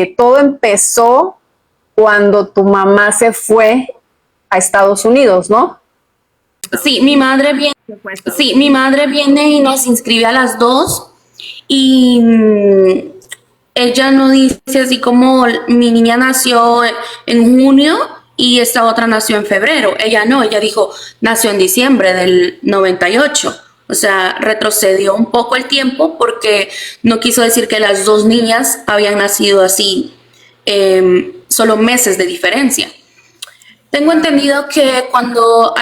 todo empezó cuando tu mamá se fue a Estados Unidos, ¿no? Sí, mi madre viene y nos inscribe a las dos y ella no dice así como mi niña nació en junio y esta otra nació en febrero. Ella no, ella dijo nació en diciembre del 98. O sea, retrocedió un poco el tiempo porque no quiso decir que las dos niñas habían nacido así, solo meses de diferencia. Tengo entendido que cuando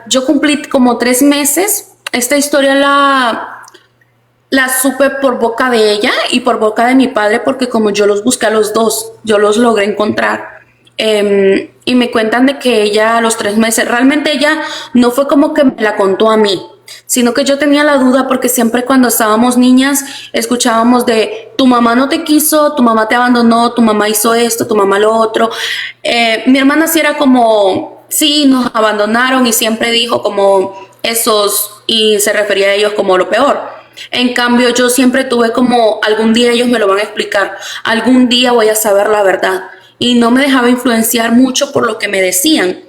yo cumplí como 3 meses, esta historia la supe por boca de ella y por boca de mi padre, porque como yo los busqué a los dos, yo los logré encontrar. Y me cuentan de que ella a los 3 meses, realmente ella no fue como que me la contó a mí, sino que yo tenía la duda porque siempre cuando estábamos niñas escuchábamos de tu mamá no te quiso, tu mamá te abandonó, tu mamá hizo esto, tu mamá lo otro. Mi hermana sí era como, sí, nos abandonaron y siempre dijo como esos y se refería a ellos como lo peor. En cambio, yo siempre tuve como, algún día ellos me lo van a explicar, algún día voy a saber la verdad. Y no me dejaba influenciar mucho por lo que me decían.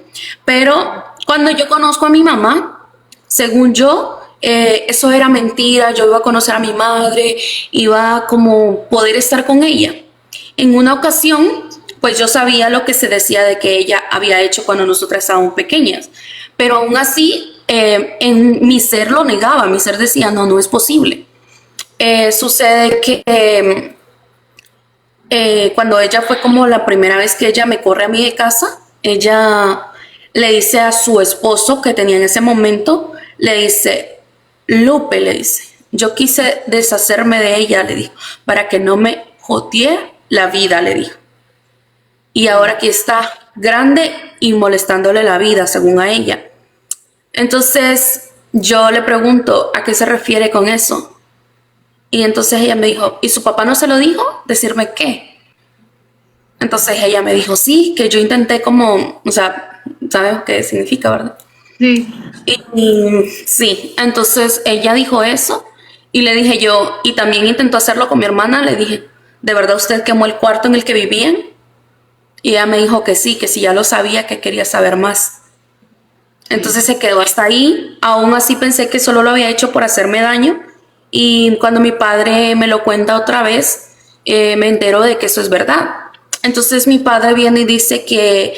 Pero cuando yo conozco a mi mamá, según yo, eso era mentira, yo iba a conocer a mi madre, iba a como poder estar con ella. En una ocasión, pues yo sabía lo que se decía de que ella había hecho cuando nosotras estábamos pequeñas, pero aún así en mi ser lo negaba, mi ser decía, no, no es posible. Sucede que cuando ella fue como la primera vez que ella me corre a mí de casa, ella le dice a su esposo que tenía en ese momento, le dice, Lupe, le dice, yo quise deshacerme de ella, le dijo, para que no me jodiera la vida, le dijo. Y ahora aquí está grande y molestándole la vida, según a ella. Entonces yo le pregunto, ¿a qué se refiere con eso? Y entonces ella me dijo, ¿y su papá no se lo dijo? ¿Decirme qué? Entonces ella me dijo, sí, que yo intenté como, o sea, ¿sabes qué significa, verdad? Sí. Y sí, entonces ella dijo eso y le dije yo, y también intentó hacerlo con mi hermana, le dije, ¿de verdad usted quemó el cuarto en el que vivían? Y ella me dijo que sí, ya lo sabía, que quería saber más. Entonces se quedó hasta ahí, aún así pensé que solo lo había hecho por hacerme daño y cuando mi padre me lo cuenta otra vez, me entero de que eso es verdad. Entonces mi padre viene y dice que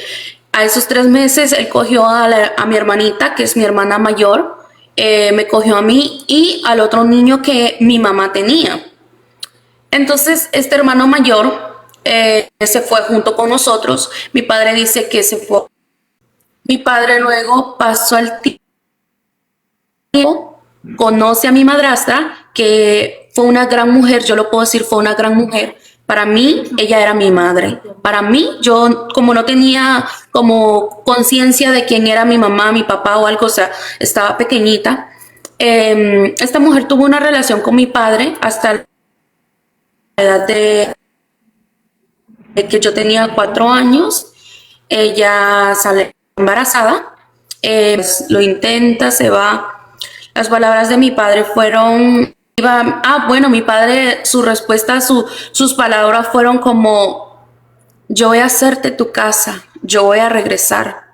a esos 3 meses él cogió a mi hermanita, que es mi hermana mayor, me cogió a mí y al otro niño que mi mamá tenía. Entonces este hermano mayor se fue junto con nosotros. Mi padre dice que se fue. Mi padre luego pasó el tiempo, conoce a mi madrastra, que fue una gran mujer, yo lo puedo decir, fue una gran mujer. Para mí, ella era mi madre. Para mí, yo como no tenía como conciencia de quién era mi mamá, mi papá o algo, o sea, estaba pequeñita. Esta mujer tuvo una relación con mi padre hasta la edad de que yo tenía 4 años. Ella sale embarazada, pues, lo intenta, se va. Las palabras de mi padre fueron, bueno, mi padre, su respuesta, sus palabras fueron como, yo voy a hacerte tu casa, yo voy a regresar.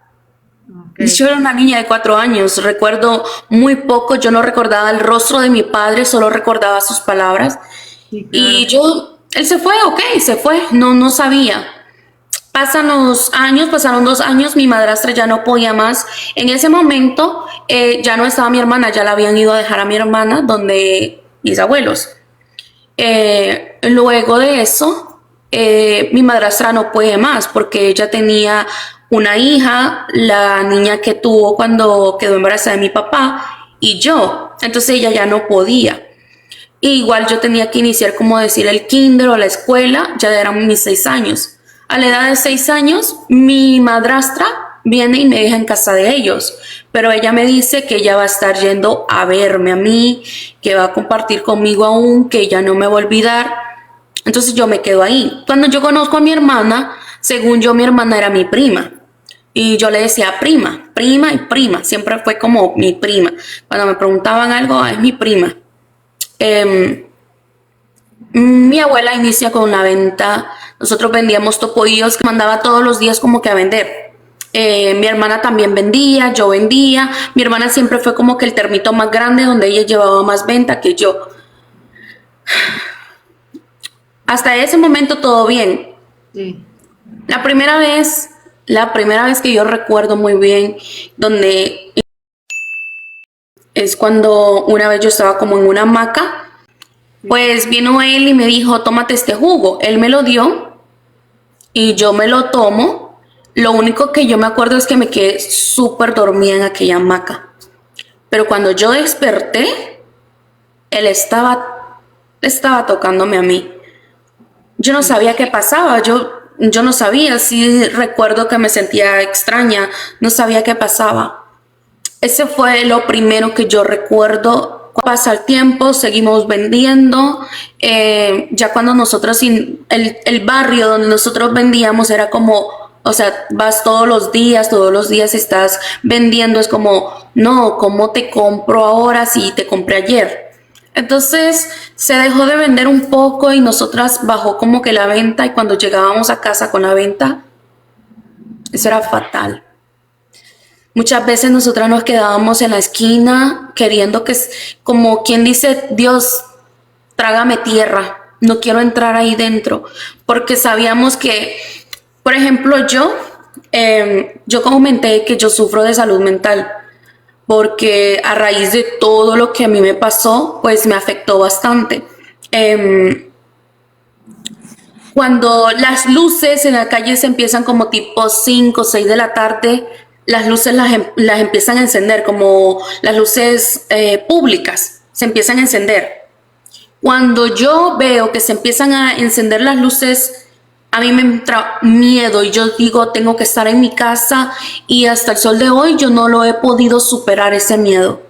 Okay. Yo era una niña de 4 años, recuerdo muy poco, yo no recordaba el rostro de mi padre, solo recordaba sus palabras. Sí, claro. Y él se fue, ok, se fue, no sabía. Pasaron 2 años, mi madrastra ya no podía más. En ese momento ya no estaba mi hermana, ya la habían ido a dejar a mi hermana donde mis abuelos. Luego de eso, mi madrastra no puede más porque ella tenía una hija, la niña que tuvo cuando quedó embarazada de mi papá y yo. Entonces ella ya no podía. Igual yo tenía que iniciar, como decir, el kinder o la escuela, ya eran mis 6 años. A la edad de 6 años, mi madrastra viene y me deja en casa de ellos, pero ella me dice que ella va a estar yendo a verme a mí, que va a compartir conmigo aún, que ella no me va a olvidar. Entonces yo me quedo ahí. Cuando yo conozco a mi hermana, según yo, mi hermana era mi prima. Y yo le decía prima, prima y prima. Siempre fue como mi prima. Cuando me preguntaban algo, es mi prima. Mi abuela inicia con la venta. Nosotros vendíamos topollos que mandaba todos los días como que a vender. Mi hermana también vendía, yo vendía. Mi hermana siempre fue como que el termito más grande donde ella llevaba más venta que yo. Hasta ese momento todo bien. Sí. La primera vez que yo recuerdo muy bien, donde es cuando una vez yo estaba como en una hamaca, pues vino él y me dijo, tómate este jugo. Él me lo dio y yo me lo tomo. Lo único que yo me acuerdo es que me quedé súper dormida en aquella hamaca. Pero cuando yo desperté, él estaba tocándome a mí. Yo no sabía qué pasaba, yo no sabía, sí recuerdo que me sentía extraña, no sabía qué pasaba. Ese fue lo primero que yo recuerdo. Pasa el tiempo, seguimos vendiendo. Ya cuando nosotros, el barrio donde nosotros vendíamos era como, o sea, vas todos los días estás vendiendo. Es como, no, ¿cómo te compro ahora si te compré ayer? Entonces se dejó de vender un poco y nosotras bajó como que la venta y cuando llegábamos a casa con la venta, eso era fatal. Muchas veces nosotras nos quedábamos en la esquina queriendo que, como quien dice, Dios, trágame tierra, no quiero entrar ahí dentro, porque sabíamos que, por ejemplo, yo comenté que yo sufro de salud mental, porque a raíz de todo lo que a mí me pasó, pues me afectó bastante. Cuando las luces en la calle se empiezan como tipo 5 o 6 de la tarde, las luces las empiezan a encender, como las luces públicas se empiezan a encender. Cuando yo veo que se empiezan a encender las luces, a mí me entra miedo y yo digo, tengo que estar en mi casa y hasta el sol de hoy yo no lo he podido superar ese miedo.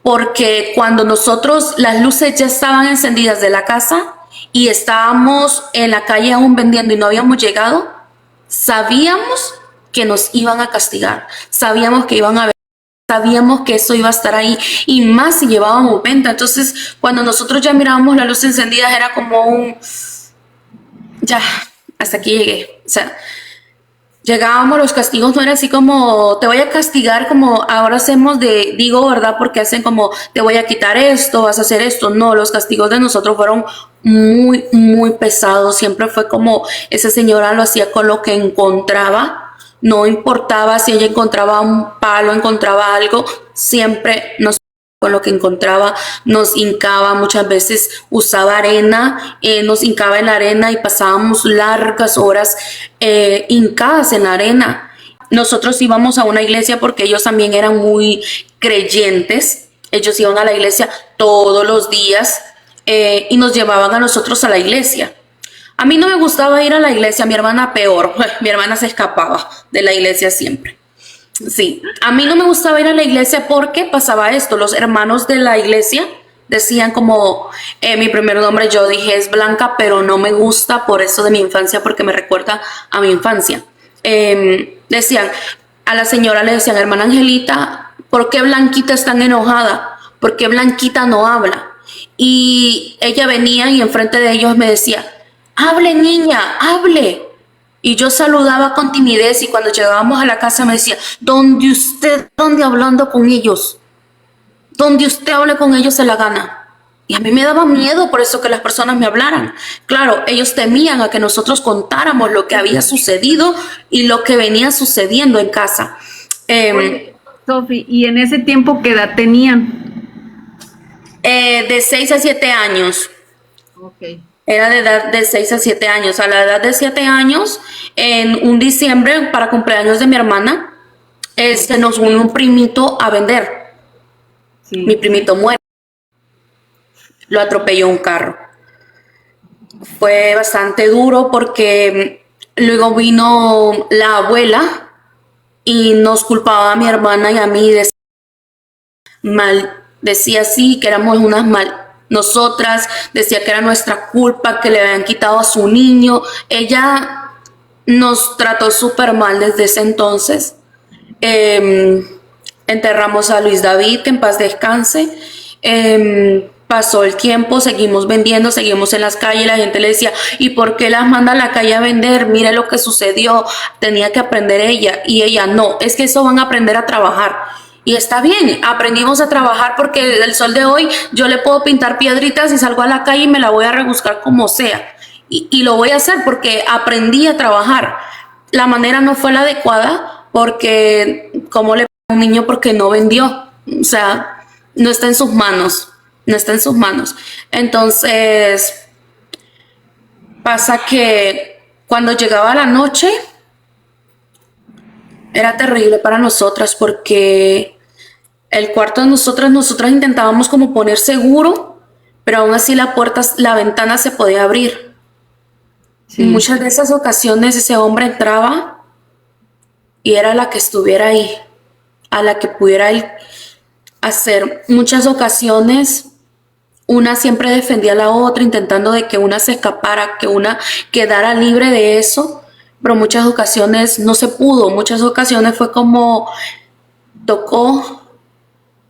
Porque cuando las luces ya estaban encendidas de la casa y estábamos en la calle aún vendiendo y no habíamos llegado, sabíamos que nos iban a castigar, sabíamos que iban a ver, sabíamos que eso iba a estar ahí y más si llevábamos venta. Entonces, cuando nosotros ya mirábamos las luces encendidas era como ya, hasta aquí llegué. O sea, llegábamos, los castigos no eran así como, te voy a castigar como ahora hacemos digo, ¿verdad? Porque hacen como, te voy a quitar esto, vas a hacer esto. No, los castigos de nosotros fueron muy, muy pesados. Siempre fue como, esa señora lo hacía con lo que encontraba. No importaba si ella encontraba un palo, encontraba algo, siempre con lo que encontraba, nos hincaba, muchas veces usaba arena, nos hincaba en la arena y pasábamos largas horas hincadas en la arena. Nosotros íbamos a una iglesia porque ellos también eran muy creyentes, ellos iban a la iglesia todos los días y nos llevaban a nosotros a la iglesia. A mí no me gustaba ir a la iglesia, mi hermana peor, mi hermana se escapaba de la iglesia siempre. Sí, a mí no me gustaba ir a la iglesia porque pasaba esto, los hermanos de la iglesia decían como, mi primer nombre yo dije es Blanca, pero no me gusta por eso de mi infancia, porque me recuerda a mi infancia. Decían, a la señora le decían, hermana Angelita, ¿por qué Blanquita es tan enojada? ¿Por qué Blanquita no habla? Y ella venía y enfrente de ellos me decía, hable niña, hable. Y yo saludaba con timidez y cuando llegábamos a la casa me decía, ¿dónde hablando con ellos? Donde usted hable con ellos se la gana. Y a mí me daba miedo por eso que las personas me hablaran. Claro, ellos temían a que nosotros contáramos lo que había sucedido y lo que venía sucediendo en casa. Oye, Sofi, ¿y en ese tiempo qué edad tenían? De 6 a 7 años. Ok. Era de edad de 6 a 7 años. A la edad de 7 años, en un diciembre, para cumpleaños de mi hermana, se nos unió un primito a vender. Sí. Mi primito muere. Lo atropelló un carro. Fue bastante duro porque luego vino la abuela y nos culpaba a mi hermana y a mí de mal. Decía así que éramos unas mal. Nosotras, decía que era nuestra culpa, que le habían quitado a su niño. Ella nos trató súper mal desde ese entonces. Enterramos a Luis David, que en paz descanse. Pasó el tiempo, seguimos vendiendo, seguimos en las calles, la gente le decía, ¿y por qué las manda a la calle a vender? Mire lo que sucedió, tenía que aprender ella. Y ella, no, es que eso van a aprender a trabajar. Y está bien, aprendimos a trabajar porque el sol de hoy yo le puedo pintar piedritas y salgo a la calle y me la voy a rebuscar como sea. Y lo voy a hacer porque aprendí a trabajar. La manera no fue la adecuada porque, como le pasa a un niño porque no vendió? O sea, no está en sus manos. No está en sus manos. Entonces, pasa que cuando llegaba la noche, era terrible para nosotras porque el cuarto de nosotras intentábamos como poner seguro, pero aún así la ventana se podía abrir. Sí. En muchas de esas ocasiones ese hombre entraba y era la que estuviera ahí, a la que pudiera él hacer. Muchas ocasiones una siempre defendía a la otra, intentando de que una se escapara, que una quedara libre de eso, pero muchas ocasiones no se pudo, muchas ocasiones fue como tocó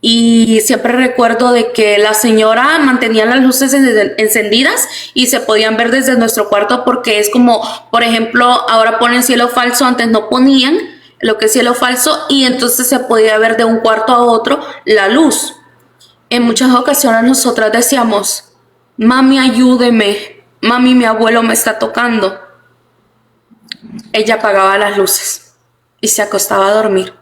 y siempre recuerdo de que la señora mantenía las luces encendidas y se podían ver desde nuestro cuarto porque es como, por ejemplo, ahora ponen cielo falso, antes no ponían lo que es cielo falso y entonces se podía ver de un cuarto a otro la luz. En muchas ocasiones nosotras decíamos, mami, ayúdeme, mami, mi abuelo me está tocando. Ella apagaba las luces y se acostaba a dormir.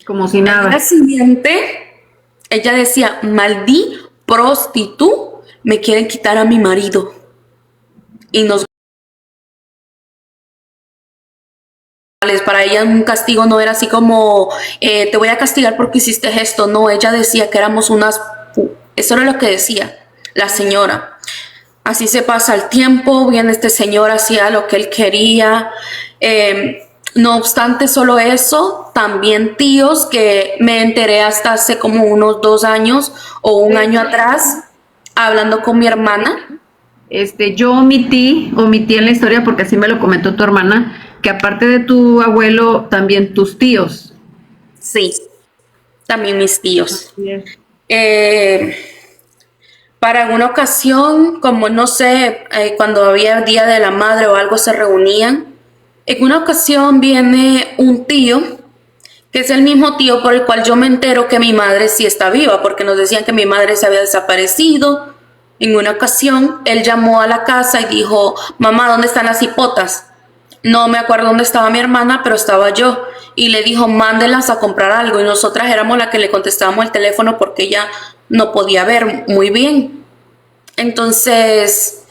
Como si Al día nada. siguiente, ella decía, maldí prostituta, me quieren quitar a mi marido. Y nos... Para ella un castigo no era así como, te voy a castigar porque hiciste esto. No, ella decía que éramos unas... Eso era lo que decía la señora. Así se pasa el tiempo, viene este señor, hacía lo que él quería. No obstante solo eso, también tíos que me enteré hasta hace como unos 2 años o un año atrás, hablando con mi hermana. Yo omití en la historia porque así me lo comentó tu hermana, que aparte de tu abuelo, también tus tíos. Sí, también mis tíos. Yes. Para alguna ocasión, como no sé, cuando había Día de la Madre o algo se reunían, en una ocasión viene un tío, que es el mismo tío por el cual yo me entero que mi madre sí está viva, porque nos decían que mi madre se había desaparecido. En una ocasión, él llamó a la casa y dijo, mamá, ¿dónde están las hipotas? No me acuerdo dónde estaba mi hermana, pero estaba yo. Y le dijo, mándelas a comprar algo. Y nosotras éramos las que le contestábamos el teléfono porque ella no podía ver muy bien. Entonces,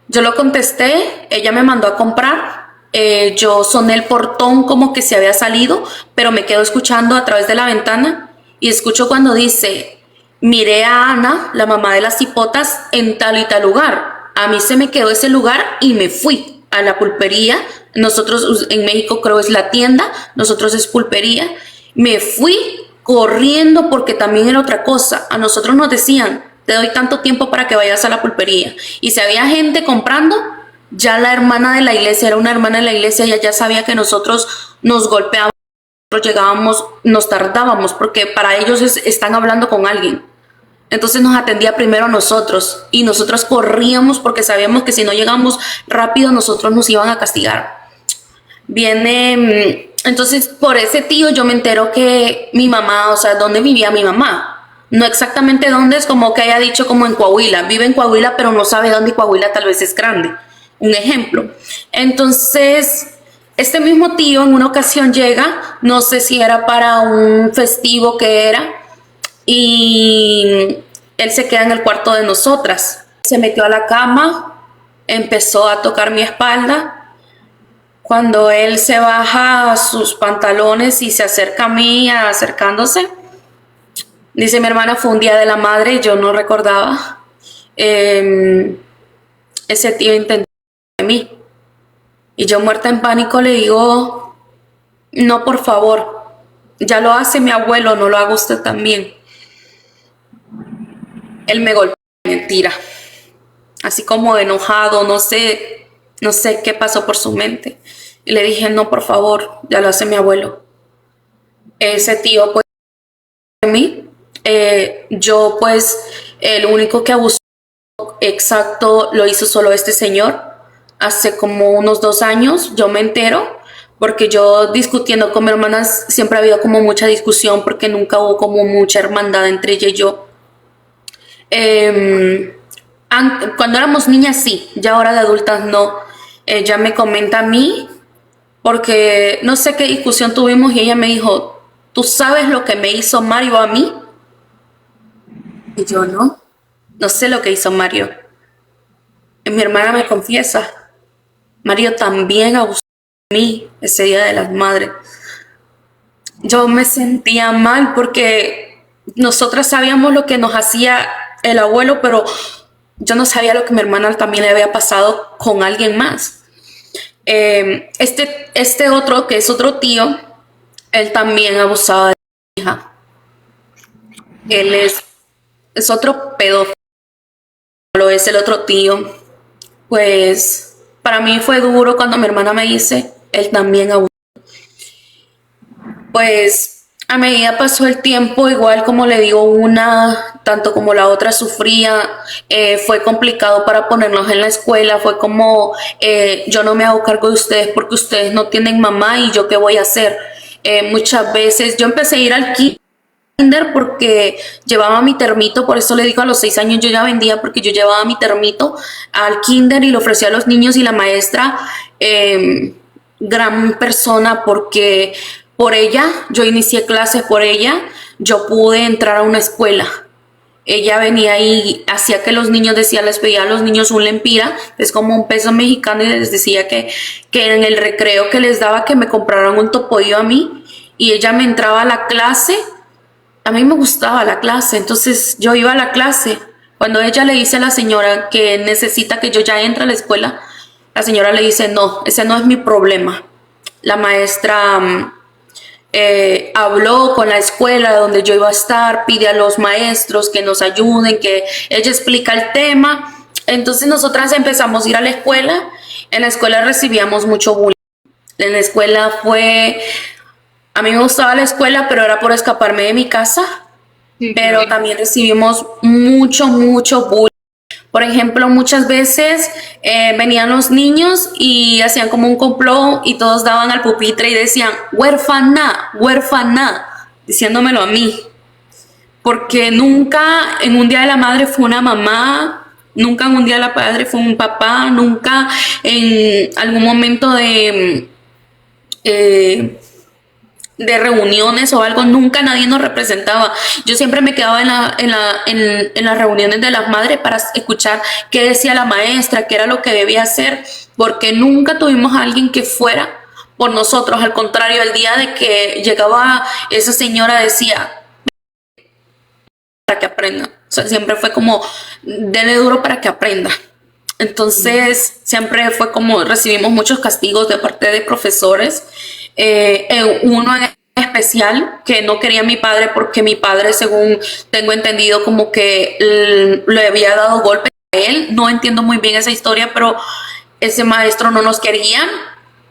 yo lo contesté, ella me mandó a comprar. Yo soné el portón como que se había salido, pero me quedo escuchando a través de la ventana y escucho cuando dice, miré a Ana, la mamá de las hipotas, en tal y tal lugar. A mí se me quedó ese lugar y me fui a la pulpería. Nosotros en México creo es la tienda, nosotros es pulpería. Me fui corriendo porque también era otra cosa. A nosotros nos decían, te doy tanto tiempo para que vayas a la pulpería. Y si había gente comprando, ya la hermana de la iglesia, era una hermana de la iglesia, ella ya sabía que nosotros nos golpeábamos, nosotros llegábamos, nos tardábamos, porque para ellos están hablando con alguien. Entonces nos atendía primero a nosotros y nosotros corríamos porque sabíamos que si no llegamos rápido nosotros nos iban a castigar. Viene, entonces por ese tío yo me entero que mi mamá, o sea, ¿dónde vivía mi mamá? No exactamente dónde, es como que haya dicho como en Coahuila, vive en Coahuila pero no sabe dónde, y Coahuila tal vez es grande, un ejemplo. Entonces, este mismo tío en una ocasión llega, no sé si era para un festivo que era, y él se queda en el cuarto de nosotras. Se metió a la cama, empezó a tocar mi espalda. Cuando él se baja sus pantalones y se acerca a mí, acercándose, dice mi hermana, fue un día de la madre y yo no recordaba. Ese tío intentó de mí. Y yo muerta en pánico le digo, no, por favor, ya lo hace mi abuelo, no lo haga usted también. Él me golpeó, mentira, así como enojado, no sé qué pasó por su mente. Y le dije, no, por favor, ya lo hace mi abuelo. Ese tío, pues, de mí, Yo pues el único que abusó exacto lo hizo solo este señor. Hace como unos 2 años yo me entero porque yo discutiendo con mi hermana siempre ha habido como mucha discusión porque nunca hubo como mucha hermandad entre ella y yo. Eh, Cuando éramos niñas sí, ya ahora de adultas no. Ella me comenta a mí porque no sé qué discusión tuvimos y ella me dijo, ¿tú sabes lo que me hizo Mario a mí? Y yo no sé lo que hizo Mario. Y mi hermana me confiesa, Mario también abusó de mí ese Día de las Madres. Yo me sentía mal porque nosotras sabíamos lo que nos hacía el abuelo, pero yo no sabía lo que a mi hermana también le había pasado con alguien más. Este otro, que es otro tío, él también abusaba de mi hija. Él es otro pedófilo, lo es el otro tío. Pues para mí fue duro cuando mi hermana me dice, él también abusó. Pues a medida pasó el tiempo, igual como le digo, una, tanto como la otra sufría, fue complicado para ponernos en la escuela, fue como, yo no me hago cargo de ustedes porque ustedes no tienen mamá y yo qué voy a hacer. Muchas veces yo empecé a ir al kinder porque llevaba mi termito, por eso le digo a los 6 años yo ya vendía porque yo llevaba mi termito al kinder y lo ofrecía a los niños y la maestra, gran persona porque por ella, yo inicié clases por ella, yo pude entrar a una escuela. Ella venía y hacía que los niños, les pedía a los niños un lempira, es como un peso mexicano, y les decía que en el recreo que les daba que me compraran un topoillo a mí, y ella me entraba a la clase. A mí me gustaba la clase, entonces yo iba a la clase. Cuando ella le dice a la señora que necesita que yo ya entre a la escuela, la señora le dice, no, ese no es mi problema. La maestra habló con la escuela donde yo iba a estar, pide a los maestros que nos ayuden, que ella explica el tema. Entonces nosotras empezamos a ir a la escuela. En la escuela recibíamos mucho bullying. En la escuela a mí me gustaba la escuela, pero era por escaparme de mi casa. Sí, Pero claro. también recibimos mucho bullying. Por ejemplo, muchas veces venían los niños y hacían como un complot y todos daban al pupitre y decían, huérfana, huérfana, diciéndomelo a mí. Porque nunca en un Día de la Madre fue una mamá, nunca en un Día de la Padre fue un papá, nunca en algún momento eh, de reuniones o algo, nunca nadie nos representaba. Yo siempre me quedaba en las reuniones de las madres para escuchar qué decía la maestra, qué era lo que debía hacer, porque nunca tuvimos a alguien que fuera por nosotros. Al contrario, el día de que llegaba esa señora decía, para que aprenda. O sea, siempre fue como, denle duro para que aprenda. Entonces, siempre fue como, recibimos muchos castigos de parte de profesores. Uno en especial que no quería a mi padre porque mi padre, según tengo entendido, como que le había dado golpes a él. No entiendo muy bien esa historia, pero ese maestro no nos quería.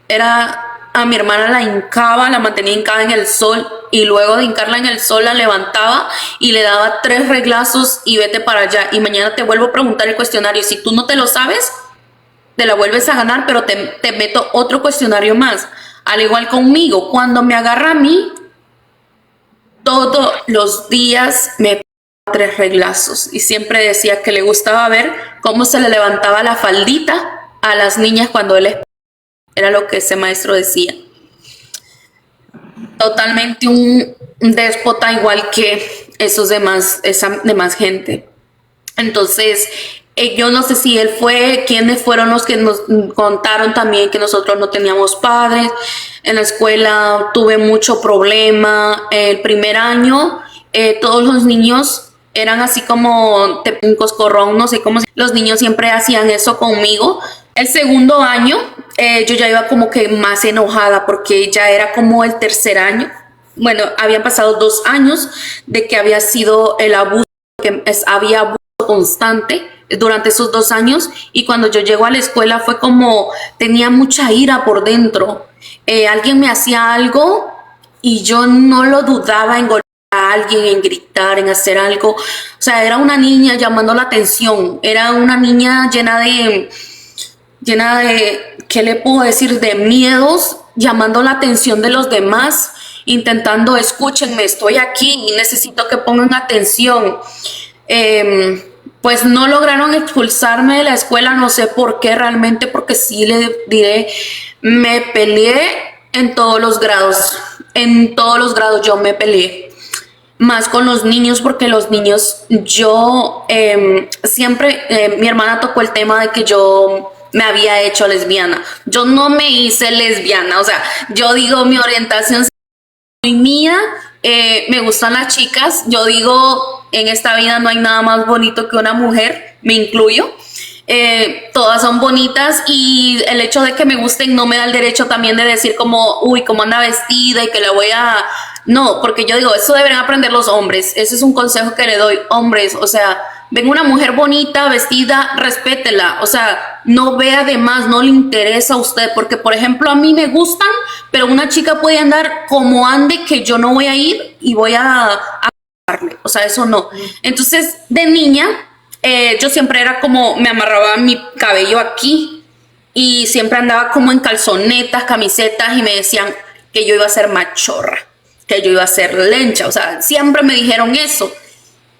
Era a mi hermana la hincaba, la mantenía hincada en el sol y luego de hincarla en el sol la levantaba y le daba 3 reglazos y vete para allá. Y mañana te vuelvo a preguntar el cuestionario. Si tú no te lo sabes, te la vuelves a ganar, pero te meto otro cuestionario más. Al igual conmigo, cuando me agarra a mí, todos los días me pegaba 3 reglazos y siempre decía que le gustaba ver cómo se le levantaba la faldita a las niñas cuando él era lo que ese maestro decía. Totalmente un déspota igual que esa demás gente. Entonces, yo no sé si él fue, quiénes fueron los que nos contaron también que nosotros no teníamos padres. En la escuela tuve mucho problema. El primer año, todos los niños eran así como un coscorrón, no sé cómo. Los niños siempre hacían eso conmigo. El segundo año, yo ya iba como que más enojada porque ya era como el tercer año. Bueno, habían pasado 2 años de que había sido el abuso, había abuso constante durante esos 2 años, y cuando yo llego a la escuela fue como tenía mucha ira por dentro. Alguien me hacía algo y yo no lo dudaba en golpear a a alguien, en gritar, en hacer algo. O sea, era una niña llamando la atención, era una niña llena de, ¿qué le puedo decir? De miedos, llamando la atención de los demás, intentando, escúchenme, estoy aquí y necesito que pongan atención. Pues no lograron expulsarme de la escuela, no sé por qué realmente, porque sí le diré, me peleé en todos los grados yo me peleé, más con los niños, porque los niños, yo siempre, mi hermana tocó el tema de que yo me había hecho lesbiana. Yo no me hice lesbiana, o sea, yo digo, mi orientación muy mía, me gustan las chicas, yo digo, en esta vida no hay nada más bonito que una mujer, me incluyo. Todas son bonitas y el hecho de que me gusten no me da el derecho también de decir como, uy, cómo anda vestida y que la voy a... No, porque yo digo, eso deberían aprender los hombres, ese es un consejo que le doy, hombres, o sea, ven una mujer bonita, vestida, respétela, o sea, no vea de más, no le interesa a usted, porque por ejemplo a mí me gustan, pero una chica puede andar como ande que yo no voy a ir y voy a darle, o sea, eso no. Entonces, de niña, yo siempre era como, me amarraba mi cabello aquí y siempre andaba como en calzonetas, camisetas y me decían que yo iba a ser machorra, que yo iba a ser lencha, o sea, siempre me dijeron eso.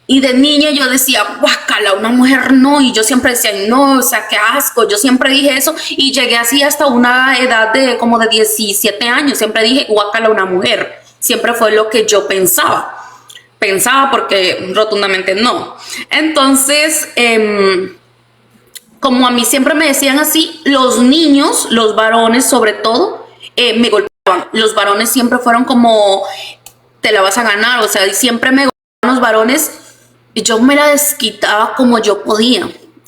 Y de niña yo decía, guácala, una mujer no, y yo siempre decía, no, o sea, qué asco, yo siempre dije eso y llegué así hasta una edad de como de 17 años, siempre dije, guácala, una mujer, siempre fue lo que yo pensaba porque rotundamente no. Entonces, como a mí siempre me decían así, los niños, los varones sobre todo, me golpeaban. Los varones siempre fueron como, te la vas a ganar, o sea, y siempre me golpeaban los varones y yo me la desquitaba como yo podía.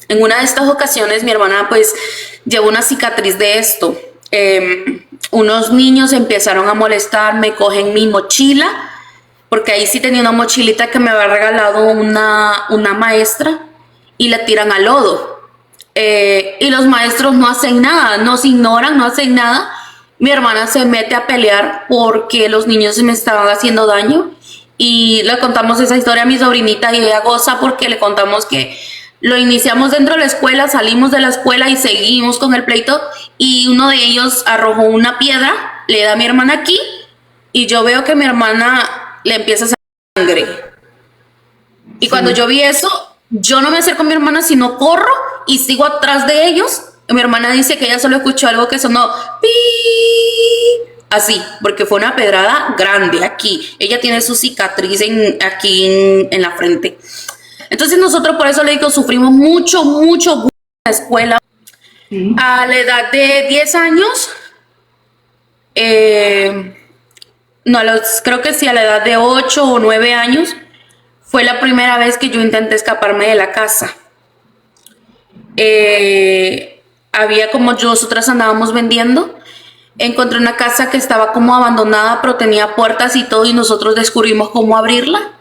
En una de estas ocasiones mi hermana pues llevó una cicatriz de esto. Unos niños empezaron a molestarme, cogen mi mochila, porque ahí sí tenía una mochilita que me había regalado una maestra y la tiran al lodo. Y los maestros no hacen nada, nos ignoran, no hacen nada. Mi hermana se mete a pelear porque los niños me estaban haciendo daño y le contamos esa historia a mi sobrinita y ella goza porque le contamos que lo iniciamos dentro de la escuela, salimos de la escuela y seguimos con el pleito y uno de ellos arrojó una piedra, le da a mi hermana aquí y yo veo que mi hermana le empieza a salir sangre. Y cuando yo vi eso, yo no me acerco a mi hermana, sino corro y sigo atrás de ellos. Mi hermana dice que ella solo escuchó algo que sonó pi, así, porque fue una pedrada grande aquí. Ella tiene su cicatriz aquí en la frente. Entonces nosotros por eso le digo, sufrimos mucho bullying en la escuela. Sí. A la edad de 10 años, no, creo que sí, a la edad de 8 o 9 años, fue la primera vez que yo intenté escaparme de la casa. Había como nosotras andábamos vendiendo, encontré una casa que estaba como abandonada, pero tenía puertas y todo, y nosotros descubrimos cómo abrirla.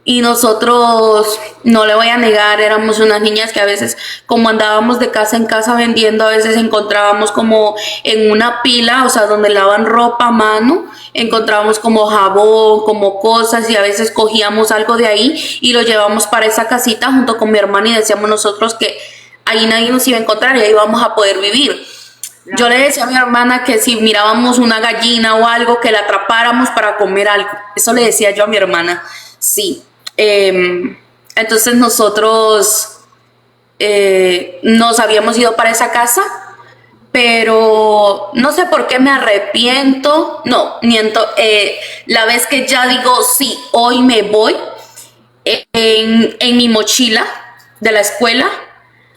Y nosotros, no le voy a negar, éramos unas niñas que a veces, como andábamos de casa en casa vendiendo, a veces encontrábamos como en una pila, o sea, donde lavan ropa a mano, encontrábamos como jabón, como cosas, y a veces cogíamos algo de ahí y lo llevamos para esa casita junto con mi hermana y decíamos nosotros que ahí nadie nos iba a encontrar y ahí íbamos a poder vivir. Yo le decía a mi hermana que si mirábamos una gallina o algo, que la atrapáramos para comer algo. Eso le decía yo a mi hermana, sí. Entonces nosotros nos habíamos ido para esa casa, pero no sé por qué me arrepiento, no, miento, la vez que ya digo, sí, hoy me voy, en mi mochila de la escuela,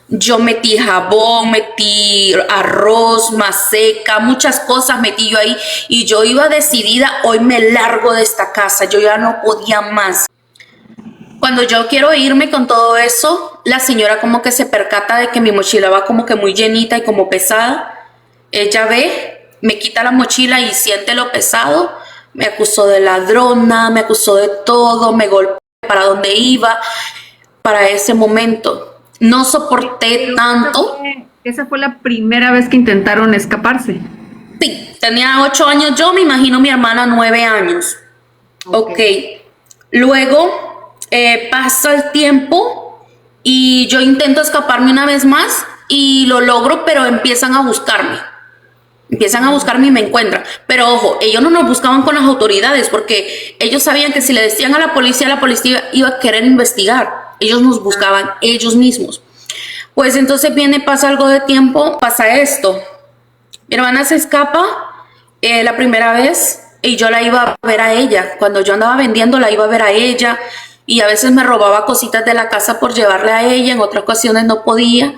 yo metí jabón, metí arroz, maseca, muchas cosas metí yo ahí y yo iba decidida, hoy me largo de esta casa, yo ya no podía más. Cuando yo quiero irme con todo eso, la señora como que se percata de que mi mochila va como que muy llenita y como pesada. Ella ve, me quita la mochila y siente lo pesado. Me acusó de ladrona, me acusó de todo, me golpeó para donde iba. Para ese momento no soporté tanto. Esa fue la primera vez que intentaron escaparse. Sí, tenía 8 años yo, me imagino mi hermana 9 años. Ok. Luego pasa el tiempo y yo intento escaparme una vez más y lo logro, pero empiezan a buscarme. Empiezan a buscarme y me encuentran. Pero ojo, ellos no nos buscaban con las autoridades porque ellos sabían que si le decían a la policía iba a querer investigar. Ellos nos buscaban ellos mismos. Pues entonces pasa algo de tiempo, pasa esto. Mi hermana se escapa la primera vez y yo la iba a ver a ella. Cuando yo andaba vendiendo la iba a ver a ella y a veces me robaba cositas de la casa por llevarle a ella, en otras ocasiones no podía.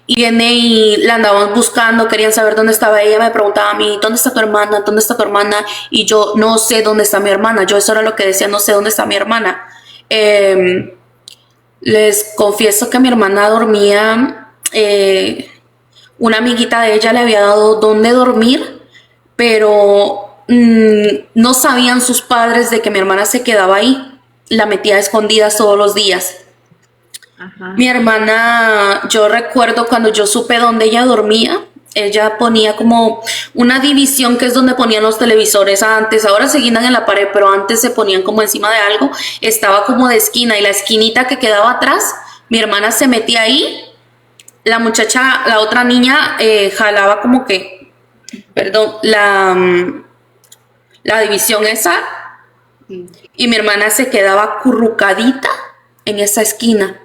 Y viene y la andaban buscando, querían saber dónde estaba ella, me preguntaba a mí, ¿dónde está tu hermana? ¿Dónde está tu hermana? Y yo no sé dónde está mi hermana, yo eso era lo que decía, no sé dónde está mi hermana. Les confieso que mi hermana dormía, una amiguita de ella le había dado dónde dormir, pero no sabían sus padres de que mi hermana se quedaba ahí. La metía a escondidas todos los días. Ajá. Mi hermana, yo recuerdo cuando yo supe dónde ella dormía, ella ponía como una división que es donde ponían los televisores antes, ahora se guindan en la pared, pero antes se ponían como encima de algo, estaba como de esquina y la esquinita que quedaba atrás, mi hermana se metía ahí, la muchacha, la otra niña jalaba como que, perdón, la división esa. Y mi hermana se quedaba acurrucadita en esa esquina.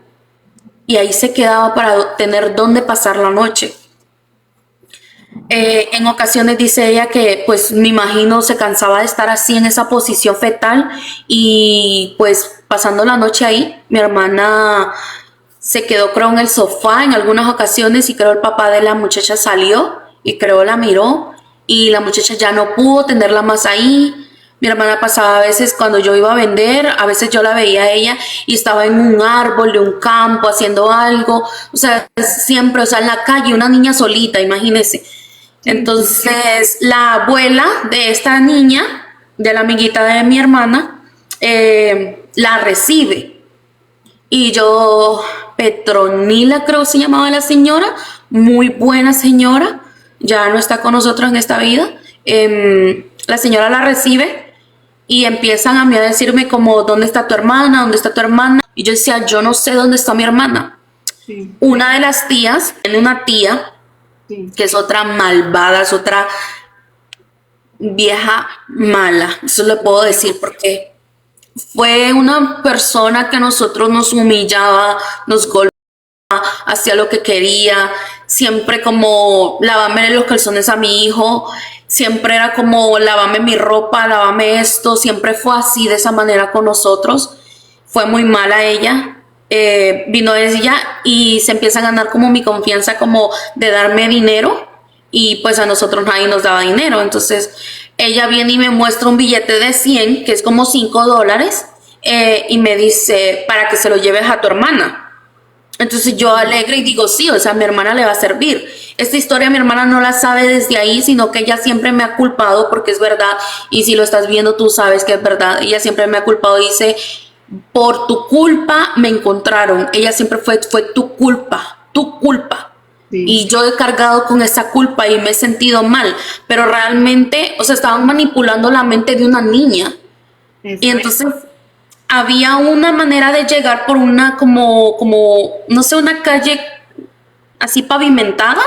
Y ahí se quedaba para tener dónde pasar la noche. En ocasiones dice ella que, pues, me imagino se cansaba de estar así en esa posición fetal. Y pues, pasando la noche ahí, mi hermana se quedó, creo, en el sofá en algunas ocasiones. Y creo el papá de la muchacha salió y creo la miró. Y la muchacha ya no pudo tenerla más ahí. Mi hermana pasaba a veces cuando yo iba a vender, a veces yo la veía a ella y estaba en un árbol de un campo haciendo algo, o sea, siempre, o sea, en la calle, una niña solita, imagínense. Entonces, la abuela de esta niña, de la amiguita de mi hermana, la recibe. Y yo, Petronila creo se llamaba la señora, muy buena señora, ya no está con nosotros en esta vida. La señora la recibe y empiezan a mí a decirme como, ¿dónde está tu hermana? ¿Dónde está tu hermana? Y yo decía, yo no sé dónde está mi hermana. Sí. Una de las tías, tiene una tía, Sí. que es otra malvada, es otra vieja mala. Eso le puedo decir porque fue una persona que a nosotros nos humillaba, nos golpeaba, hacía lo que quería, siempre como lávame los calzones a mi hijo, siempre era como lávame mi ropa, lávame esto, siempre fue así de esa manera con nosotros, fue muy mala ella. Vino ella y se empieza a ganar como mi confianza como de darme dinero y pues a nosotros nadie nos daba dinero, entonces ella viene y me muestra un billete de 100 que es como $5 y me dice para que se lo lleves a tu hermana. Entonces yo alegre y digo, sí, o sea, a mi hermana le va a servir. Esta historia mi hermana no la sabe desde ahí, sino que ella siempre me ha culpado porque es verdad. Y si lo estás viendo, tú sabes que es verdad. Ella siempre me ha culpado, dice, por tu culpa me encontraron. Ella siempre fue tu culpa, tu culpa. Sí. Y yo he cargado con esa culpa y me he sentido mal. Pero realmente, o sea, estaban manipulando la mente de una niña. Y entonces había una manera de llegar por una como, no sé, una calle así pavimentada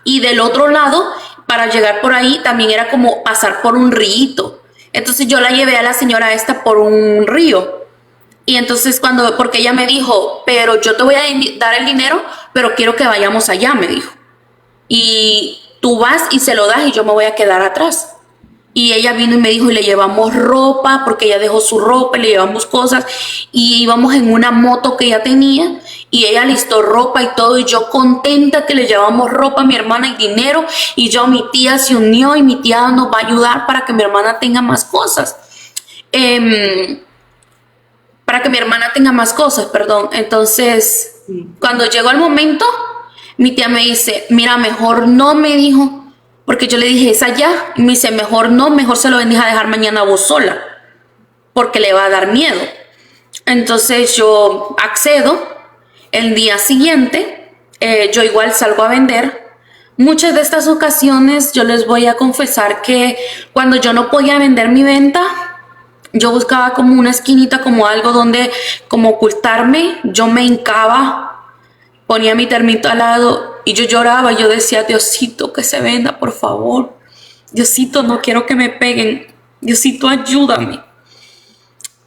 y del otro lado, para llegar por ahí, también era como pasar por un río. Entonces yo la llevé a la señora esta por un río. Y entonces porque ella me dijo, pero yo te voy a dar el dinero, pero quiero que vayamos allá, me dijo. Y tú vas y se lo das y yo me voy a quedar atrás. Y ella vino y me dijo, y le llevamos ropa, porque ella dejó su ropa, y le llevamos cosas, y íbamos en una moto que ella tenía, y ella listó ropa y todo, y yo contenta que le llevamos ropa a mi hermana y dinero, y mi tía se unió, y mi tía nos va a ayudar para que mi hermana tenga más cosas. Para que mi hermana tenga más cosas, perdón. Entonces, cuando llegó el momento, mi tía me dice, mira, mejor no, me dijo, porque yo le dije, es allá. Y me dice, mejor no, mejor se lo venís a dejar mañana vos sola, porque le va a dar miedo. Entonces yo accedo. El día siguiente, yo igual salgo a vender. Muchas de estas ocasiones yo les voy a confesar que cuando yo no podía vender mi venta, yo buscaba como una esquinita, como algo donde como ocultarme. Yo me hincaba, ponía mi termito al lado y yo lloraba. Yo decía, Diosito, que se venda, por favor. Diosito, no quiero que me peguen. Diosito, ayúdame.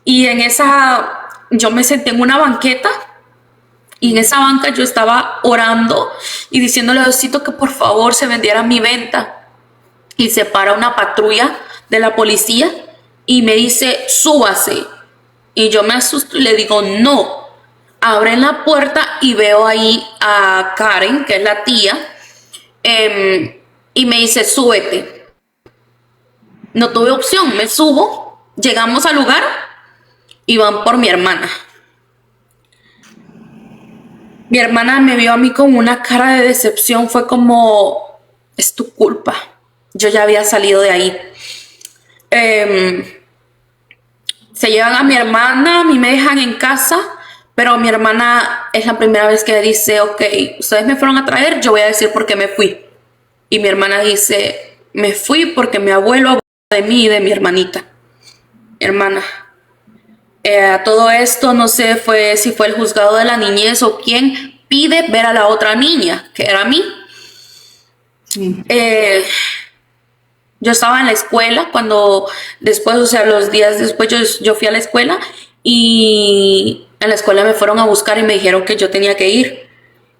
Y yo me senté en una banqueta y en esa banca yo estaba orando y diciéndole a Diosito que por favor se vendiera mi venta. Y se para una patrulla de la policía y me dice, súbase. Y yo me asusto y le digo, no. Abren la puerta y veo ahí a Karen, que es la tía, y me dice, súbete. No tuve opción, me subo, llegamos al lugar y van por mi hermana. Mi hermana me vio a mí con una cara de decepción, fue como, es tu culpa. Yo ya había salido de ahí. Se llevan a mi hermana, a mí me dejan en casa, pero mi hermana es la primera vez que dice, ok, ustedes me fueron a traer, yo voy a decir por qué me fui. Y mi hermana dice, me fui porque mi abuelo abusó de mí y de mi hermanita. Hermana. A todo esto, no sé si fue el juzgado de la niñez o quién pide ver a la otra niña, que era a mí. Sí. Yo estaba en la escuela cuando después, o sea, los días después yo fui a la escuela y en la escuela me fueron a buscar y me dijeron que yo tenía que ir.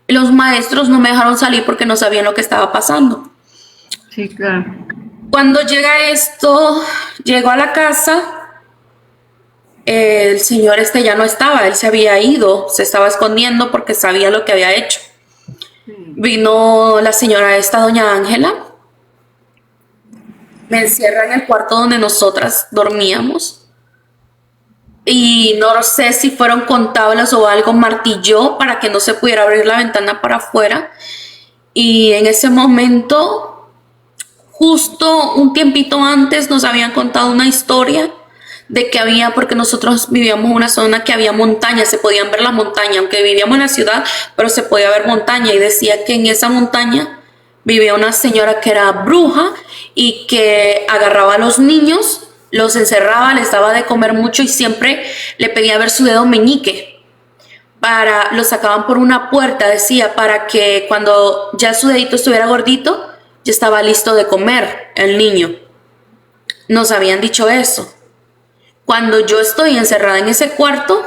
Y los maestros no me dejaron salir porque no sabían lo que estaba pasando. Sí, claro. Cuando llegó a la casa, el señor ya no estaba, él se había ido, se estaba escondiendo porque sabía lo que había hecho. Vino la señora doña Ángela, me encierra en el cuarto donde nosotras dormíamos y no sé si fueron con tablas o algo, martilló para que no se pudiera abrir la ventana para afuera. Y en ese momento, justo un tiempito antes, nos habían contado una historia de que había, porque nosotros vivíamos en una zona que había montañas, se podían ver las montañas, aunque vivíamos en la ciudad, pero se podía ver montaña, y decía que en esa montaña vivía una señora que era bruja y que agarraba a los niños, los encerraba, les daba de comer mucho y siempre le pedía ver su dedo meñique. Lo sacaban por una puerta, decía, para que cuando ya su dedito estuviera gordito, ya estaba listo de comer el niño. Nos habían dicho eso. Cuando yo estoy encerrada en ese cuarto,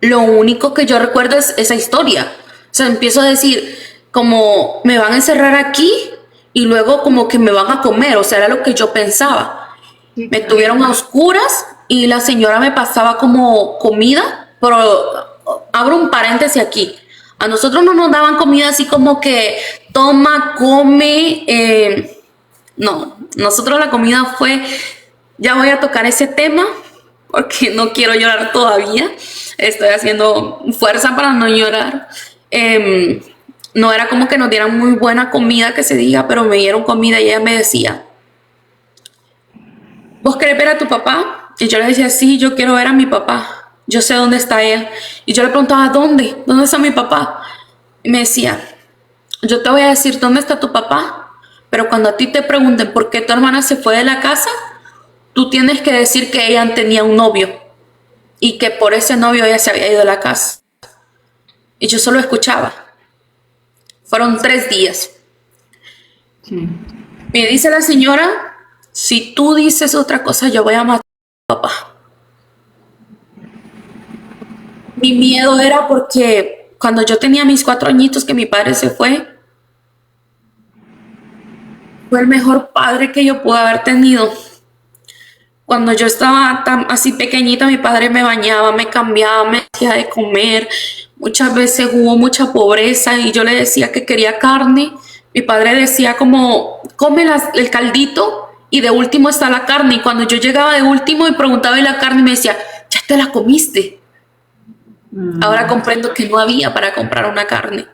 lo único que yo recuerdo es esa historia. O sea, empiezo a decir, como me van a encerrar aquí y luego como que me van a comer. O sea, era lo que yo pensaba. Sí, Me claro. tuvieron a oscuras y la señora me pasaba como comida, pero abro un paréntesis aquí. A nosotros no nos daban comida así como que toma, come. No, nosotros la comida fue, ya voy a tocar ese tema porque no quiero llorar todavía. Estoy haciendo fuerza para no llorar. No era como que nos dieran muy buena comida que se diga, pero me dieron comida y ella me decía, ¿vos querés ver a tu papá? Y yo le decía, sí, yo quiero ver a mi papá. Yo sé dónde está él. Y yo le preguntaba, ¿dónde? ¿Dónde está mi papá? Y me decía, yo te voy a decir dónde está tu papá, pero cuando a ti te pregunten por qué tu hermana se fue de la casa, tú tienes que decir que ella tenía un novio y que por ese novio ella se había ido de la casa. Y yo solo escuchaba. Fueron 3 días. Sí. Me dice la señora, si tú dices otra cosa, yo voy a matar a tu papá. Mi miedo era porque cuando yo tenía mis 4 añitos que mi padre se fue el mejor padre que yo pude haber tenido. Cuando yo estaba así pequeñita, mi padre me bañaba, me cambiaba, me hacía de comer. Muchas veces hubo mucha pobreza y yo le decía que quería carne. Mi padre decía como, come el caldito y de último está la carne. Y cuando yo llegaba de último y preguntaba de la carne, me decía, ya te la comiste. Ahora comprendo que no había para comprar una carne.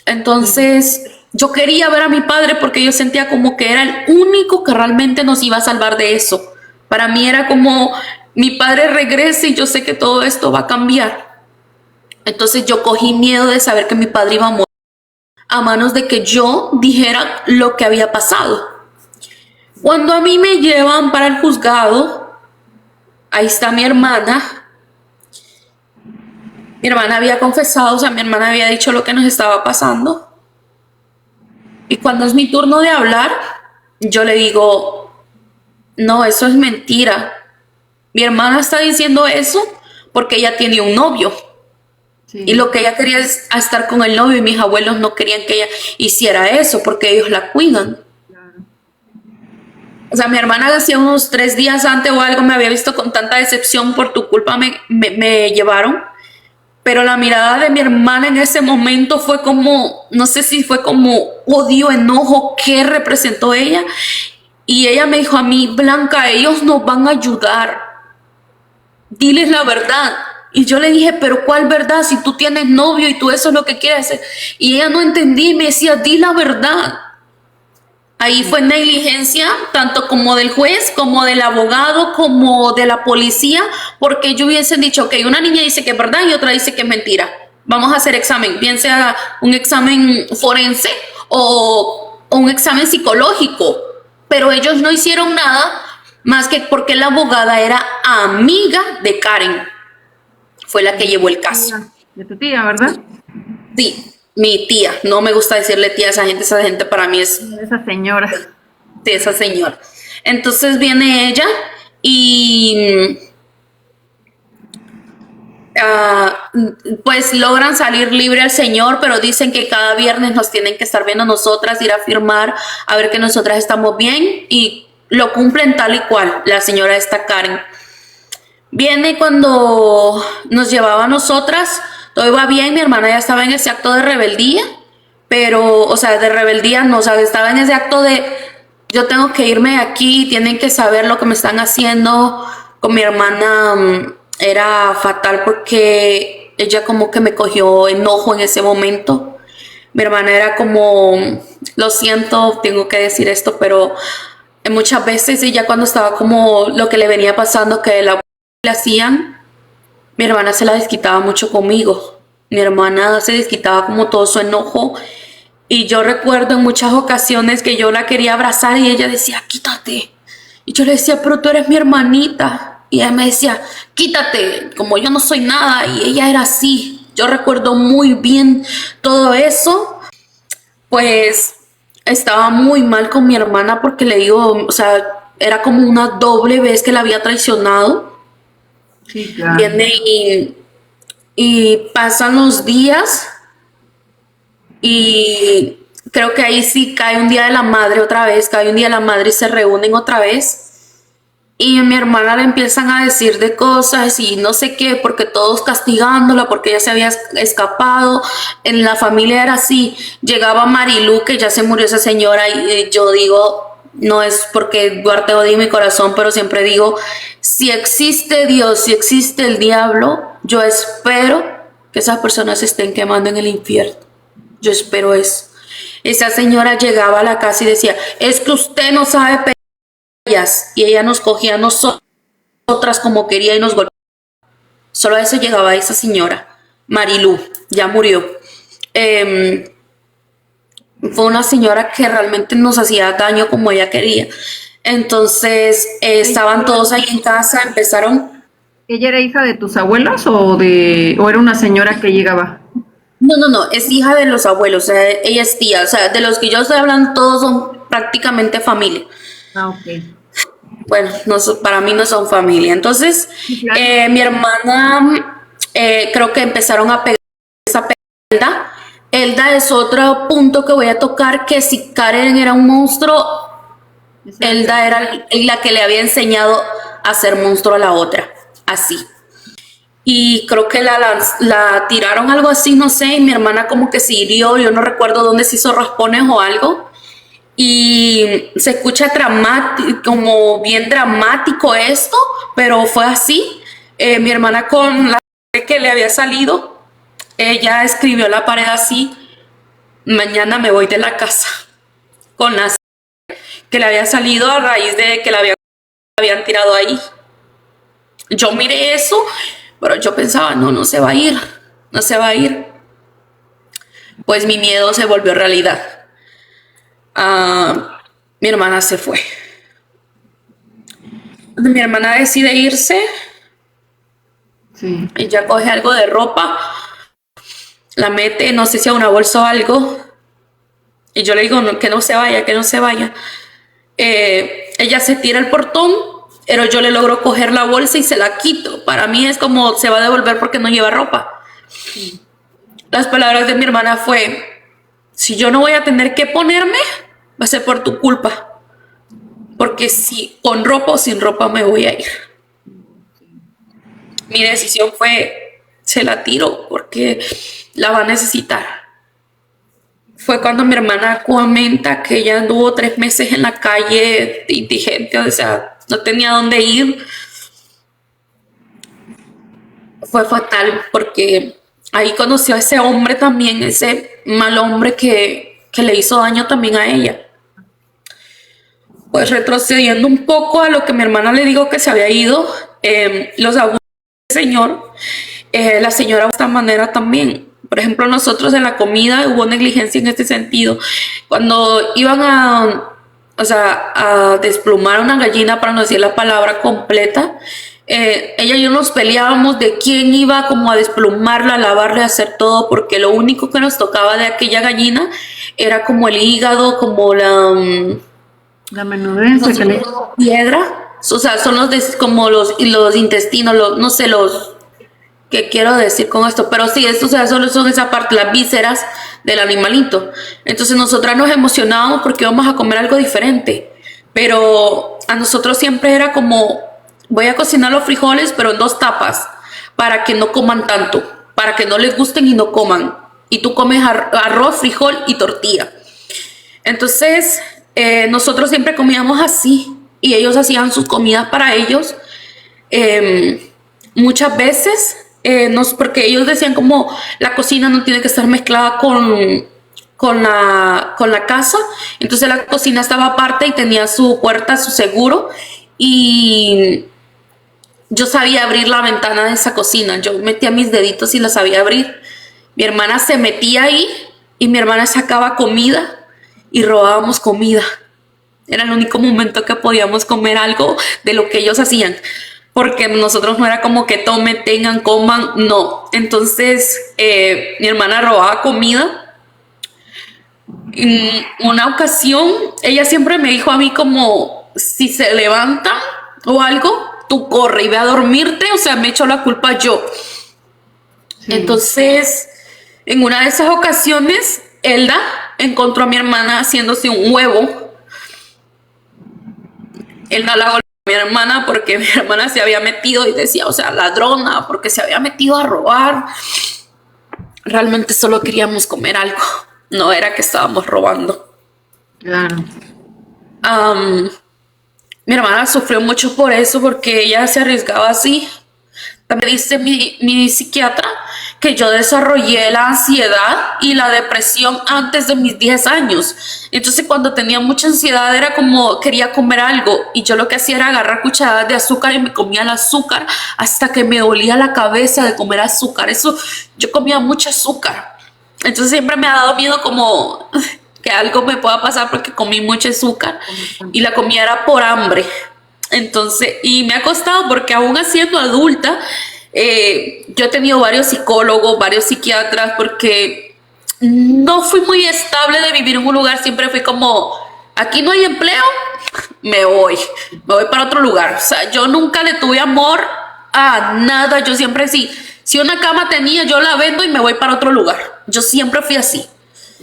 Entonces, yo quería ver a mi padre porque yo sentía como que era el único que realmente nos iba a salvar de eso. Para mí era como, mi padre regrese y yo sé que todo esto va a cambiar. Entonces yo cogí miedo de saber que mi padre iba a morir a manos de que yo dijera lo que había pasado. Cuando a mí me llevan para el juzgado, ahí está mi hermana. Mi hermana había confesado, o sea, mi hermana había dicho lo que nos estaba pasando. Y cuando es mi turno de hablar, yo le digo, no, eso es mentira. Mi hermana está diciendo eso porque ella tiene un novio. Sí. Y lo que ella quería es estar con el novio y mis abuelos no querían que ella hiciera eso porque ellos la cuidan. Claro. O sea, mi hermana hacía unos 3 días antes o algo me había visto con tanta decepción por tu culpa me llevaron. Pero la mirada de mi hermana en ese momento fue como, no sé si fue como odio, enojo, ¿qué representó ella? Y ella me dijo a mí, Blanca, ellos nos van a ayudar. Diles la verdad. Y yo le dije, pero ¿cuál verdad? Si tú tienes novio y tú eso es lo que quieres hacer. Y ella no entendía y me decía, di la verdad. Ahí fue negligencia, tanto como del juez, como del abogado, como de la policía, porque ellos hubiesen dicho, ok, una niña dice que es verdad y otra dice que es mentira. Vamos a hacer examen, bien sea un examen forense o un examen psicológico. Pero ellos no hicieron nada más que porque la abogada era amiga de Karen. Fue la que llevó el caso. De tu tía, ¿verdad? Sí, mi tía. No me gusta decirle tía a esa gente para mí es Esa señora. de esa señora. Entonces viene ella y pues logran salir libre al señor, pero dicen que cada viernes nos tienen que estar viendo nosotras, ir a firmar, a ver que nosotras estamos bien y lo cumplen tal y cual, la señora esta Karen. Viene cuando nos llevaba a nosotras, todo iba bien, mi hermana ya estaba en ese acto de rebeldía, pero, o sea, de rebeldía no, o sea, estaba en ese acto de yo tengo que irme de aquí, tienen que saber lo que me están haciendo. Con mi hermana era fatal porque ella como que me cogió enojo en ese momento. Mi hermana era como, lo siento, tengo que decir esto, pero muchas veces ella cuando estaba como lo que le venía pasando, que la le hacían, mi hermana se la desquitaba mucho conmigo. Mi hermana se desquitaba como todo su enojo. Y yo recuerdo en muchas ocasiones que yo la quería abrazar y ella decía, quítate. Y yo le decía, pero tú eres mi hermanita. Y ella me decía, quítate, como yo no soy nada. Y ella era así. Yo recuerdo muy bien todo eso. Pues estaba muy mal con mi hermana porque le digo, o sea, era como una doble vez que la había traicionado. Sí, claro. Viene y pasan los días y creo que ahí sí cae un día de la madre otra vez, cae un día de la madre y se reúnen otra vez. Y a mi hermana le empiezan a decir de cosas y no sé qué, porque todos castigándola, porque ella se había escapado. En la familia era así. Llegaba Marilu, que ya se murió esa señora, y yo digo, no es porque Duarte odia mi corazón, pero siempre digo, si existe Dios, si existe el diablo, yo espero que esas personas se estén quemando en el infierno. Yo espero eso. Esa señora llegaba a la casa y decía, es que usted no sabe pelear. Y ella nos cogía a nosotras como quería y nos golpeaba. Solo a eso llegaba esa señora, Marilu, ya murió. Fue una señora que realmente nos hacía daño como ella quería. Entonces estaban todos ahí en casa, empezaron. ¿Ella era hija de tus abuelos o era una señora que llegaba? No, es hija de los abuelos, o sea, ella es tía, o sea, de los que yo estoy hablando, todos son prácticamente familia. Ah, ok. Bueno, no, para mí no son familia. Entonces, Claro. mi hermana, creo que empezaron a pegar esa Elda. Elda es otro punto que voy a tocar, que si Karen era un monstruo, Elda era la que le había enseñado a ser monstruo a la otra, así. Y creo que la tiraron algo así, no sé, y mi hermana como que se hirió, yo no recuerdo dónde se hizo raspones o algo. Y se escucha dramático, como bien dramático esto, pero fue así. Mi hermana con la que le había salido, ella escribió en la pared así, mañana me voy de la casa, con la que le había salido a raíz de que la habían tirado ahí. Yo miré eso, pero yo pensaba, no, no se va a ir, no se va a ir. Pues mi miedo se volvió realidad. Mi hermana se fue. Mi hermana decide irse, Sí. ella coge algo de ropa, la mete, no sé si a una bolsa o algo, y yo le digo que no se vaya, que no se vaya. Ella se tira el portón, pero yo le logro coger la bolsa y se la quito. Para mí es como se va a devolver porque no lleva ropa. Las palabras de mi hermana fue, si yo no voy a tener que ponerme, va a ser por tu culpa. Porque si con ropa o sin ropa me voy a ir. Mi decisión fue, se la tiro porque la va a necesitar. Fue cuando mi hermana comenta que ella anduvo 3 meses en la calle indigente, o sea, no tenía dónde ir. Fue fatal porque ahí conoció a ese hombre también, ese mal hombre que le hizo daño también a ella. Pues retrocediendo un poco a lo que mi hermana le dijo que se había ido, los abusos del señor, la señora de esta manera también. Por ejemplo, nosotros en la comida hubo negligencia en este sentido. Cuando iban o sea, a desplumar una gallina, para no decir la palabra completa, ella y yo nos peleábamos de quién iba como a desplumarla, a lavarle, a hacer todo, porque lo único que nos tocaba de aquella gallina era como el hígado, como La menudencia no sé, que le... piedra, o sea, son como los intestinos, no sé, ¿qué quiero decir con esto? Pero sí, esto, o sea, solo son esa parte, las vísceras del animalito. Entonces nosotras nos emocionábamos porque íbamos a comer algo diferente. Pero a nosotros siempre era como, voy a cocinar los frijoles, pero en 2 tapas, para que no coman tanto, para que no les gusten y no coman. Y tú comes arroz, frijol y tortilla. Entonces, nosotros siempre comíamos así. Y ellos hacían sus comidas para ellos. Muchas veces, porque ellos decían como la cocina no tiene que estar mezclada con la casa, entonces la cocina estaba aparte y tenía su puerta, su seguro, y yo sabía abrir la ventana de esa cocina, yo metía mis deditos y la sabía abrir. Mi hermana se metía ahí y mi hermana sacaba comida y robábamos comida. Era el único momento que podíamos comer algo de lo que ellos hacían, porque nosotros no era como que tomen, tengan, coman, no. Entonces mi hermana robaba comida. En una ocasión ella siempre me dijo a mí como, si se levanta o algo, tú corre y ve a dormirte, o sea, me echo la culpa yo. Sí. Entonces, en una de esas ocasiones, Elda encontró a mi hermana haciéndose un huevo. Elda la golpeó a mi hermana porque mi hermana se había metido y decía, o sea, ladrona, porque se había metido a robar. Realmente solo queríamos comer algo, no era que estábamos robando. Claro. Mi hermana sufrió mucho por eso, porque ella se arriesgaba así. También dice mi psiquiatra que yo desarrollé la ansiedad y la depresión antes de mis 10 años. Entonces cuando tenía mucha ansiedad era como quería comer algo y yo lo que hacía era agarrar cucharadas de azúcar y me comía el azúcar hasta que me dolía la cabeza de comer azúcar. Eso, yo comía mucho azúcar. Entonces siempre me ha dado miedo como que algo me pueda pasar porque comí mucho azúcar y la comida era por hambre. Entonces, y me ha costado porque aún siendo adulta, yo he tenido varios psicólogos, varios psiquiatras, porque no fui muy estable de vivir en un lugar, siempre fui como, aquí no hay empleo, me voy para otro lugar. O sea, yo nunca le tuve amor a nada, yo siempre si una cama tenía, yo la vendo y me voy para otro lugar. Yo siempre fui así.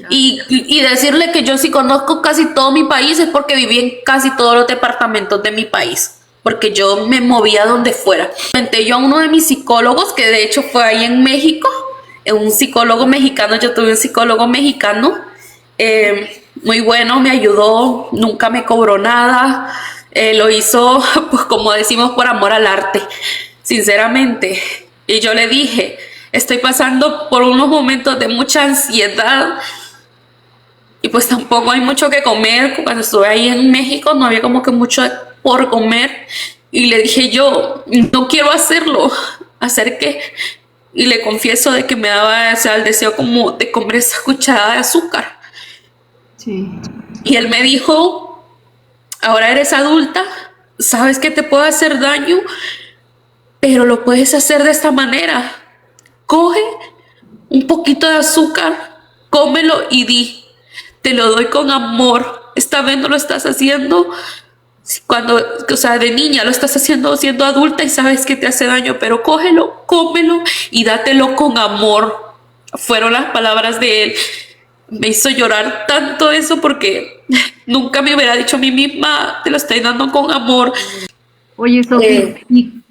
Y decirle que yo sí conozco casi todo mi país es porque viví en casi todos los departamentos de mi país, porque yo me movía donde fuera. Comenté yo a uno de mis psicólogos, que de hecho fue ahí en México, un psicólogo mexicano, yo tuve un psicólogo mexicano, muy bueno, me ayudó, nunca me cobró nada, lo hizo, pues como decimos, por amor al arte, sinceramente. Y yo le dije, estoy pasando por unos momentos de mucha ansiedad, y pues tampoco hay mucho que comer. Cuando estuve ahí en México no había como que mucho por comer. Y le dije yo, no quiero hacerlo. ¿Hacer qué? Y le confieso de que me daba, o sea, el deseo como de comer esa cucharada de azúcar. Sí. Y él me dijo, ahora eres adulta, sabes que te puede hacer daño, pero lo puedes hacer de esta manera. Coge un poquito de azúcar, cómelo y di, te lo doy con amor. Esta vez no lo estás haciendo cuando, o sea, de niña, lo estás haciendo siendo adulta y sabes que te hace daño, pero cógelo, cómelo y dátelo con amor. Fueron las palabras de él. Me hizo llorar tanto eso porque nunca me hubiera dicho a mí misma, te lo estoy dando con amor. Oye, Sofi,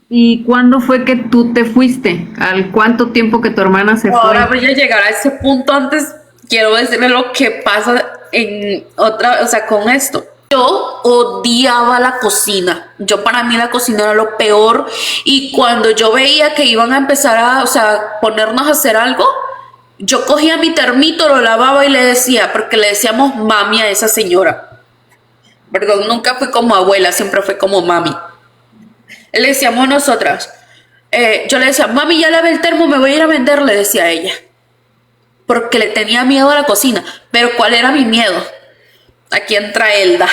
¿y cuándo fue que tú te fuiste? ¿Al cuánto tiempo que tu hermana se Ahora fue? voy a llegar a ese punto. Antes quiero decirle lo que pasa en otra, o sea, con esto. Yo odiaba la cocina. Yo, para mí la cocina era lo peor. Y cuando yo veía que iban a empezar a, o sea, ponernos a hacer algo, yo cogía mi termito, lo lavaba y le decía, porque le decíamos mami a esa señora. Perdón, nunca fui como abuela, siempre fue como mami. Le decíamos nosotras. Yo le decía, mami, ya lavé el termo, me voy a ir a vender, le decía a ella. Porque le tenía miedo a la cocina. Pero ¿cuál era mi miedo? Aquí entra Elda.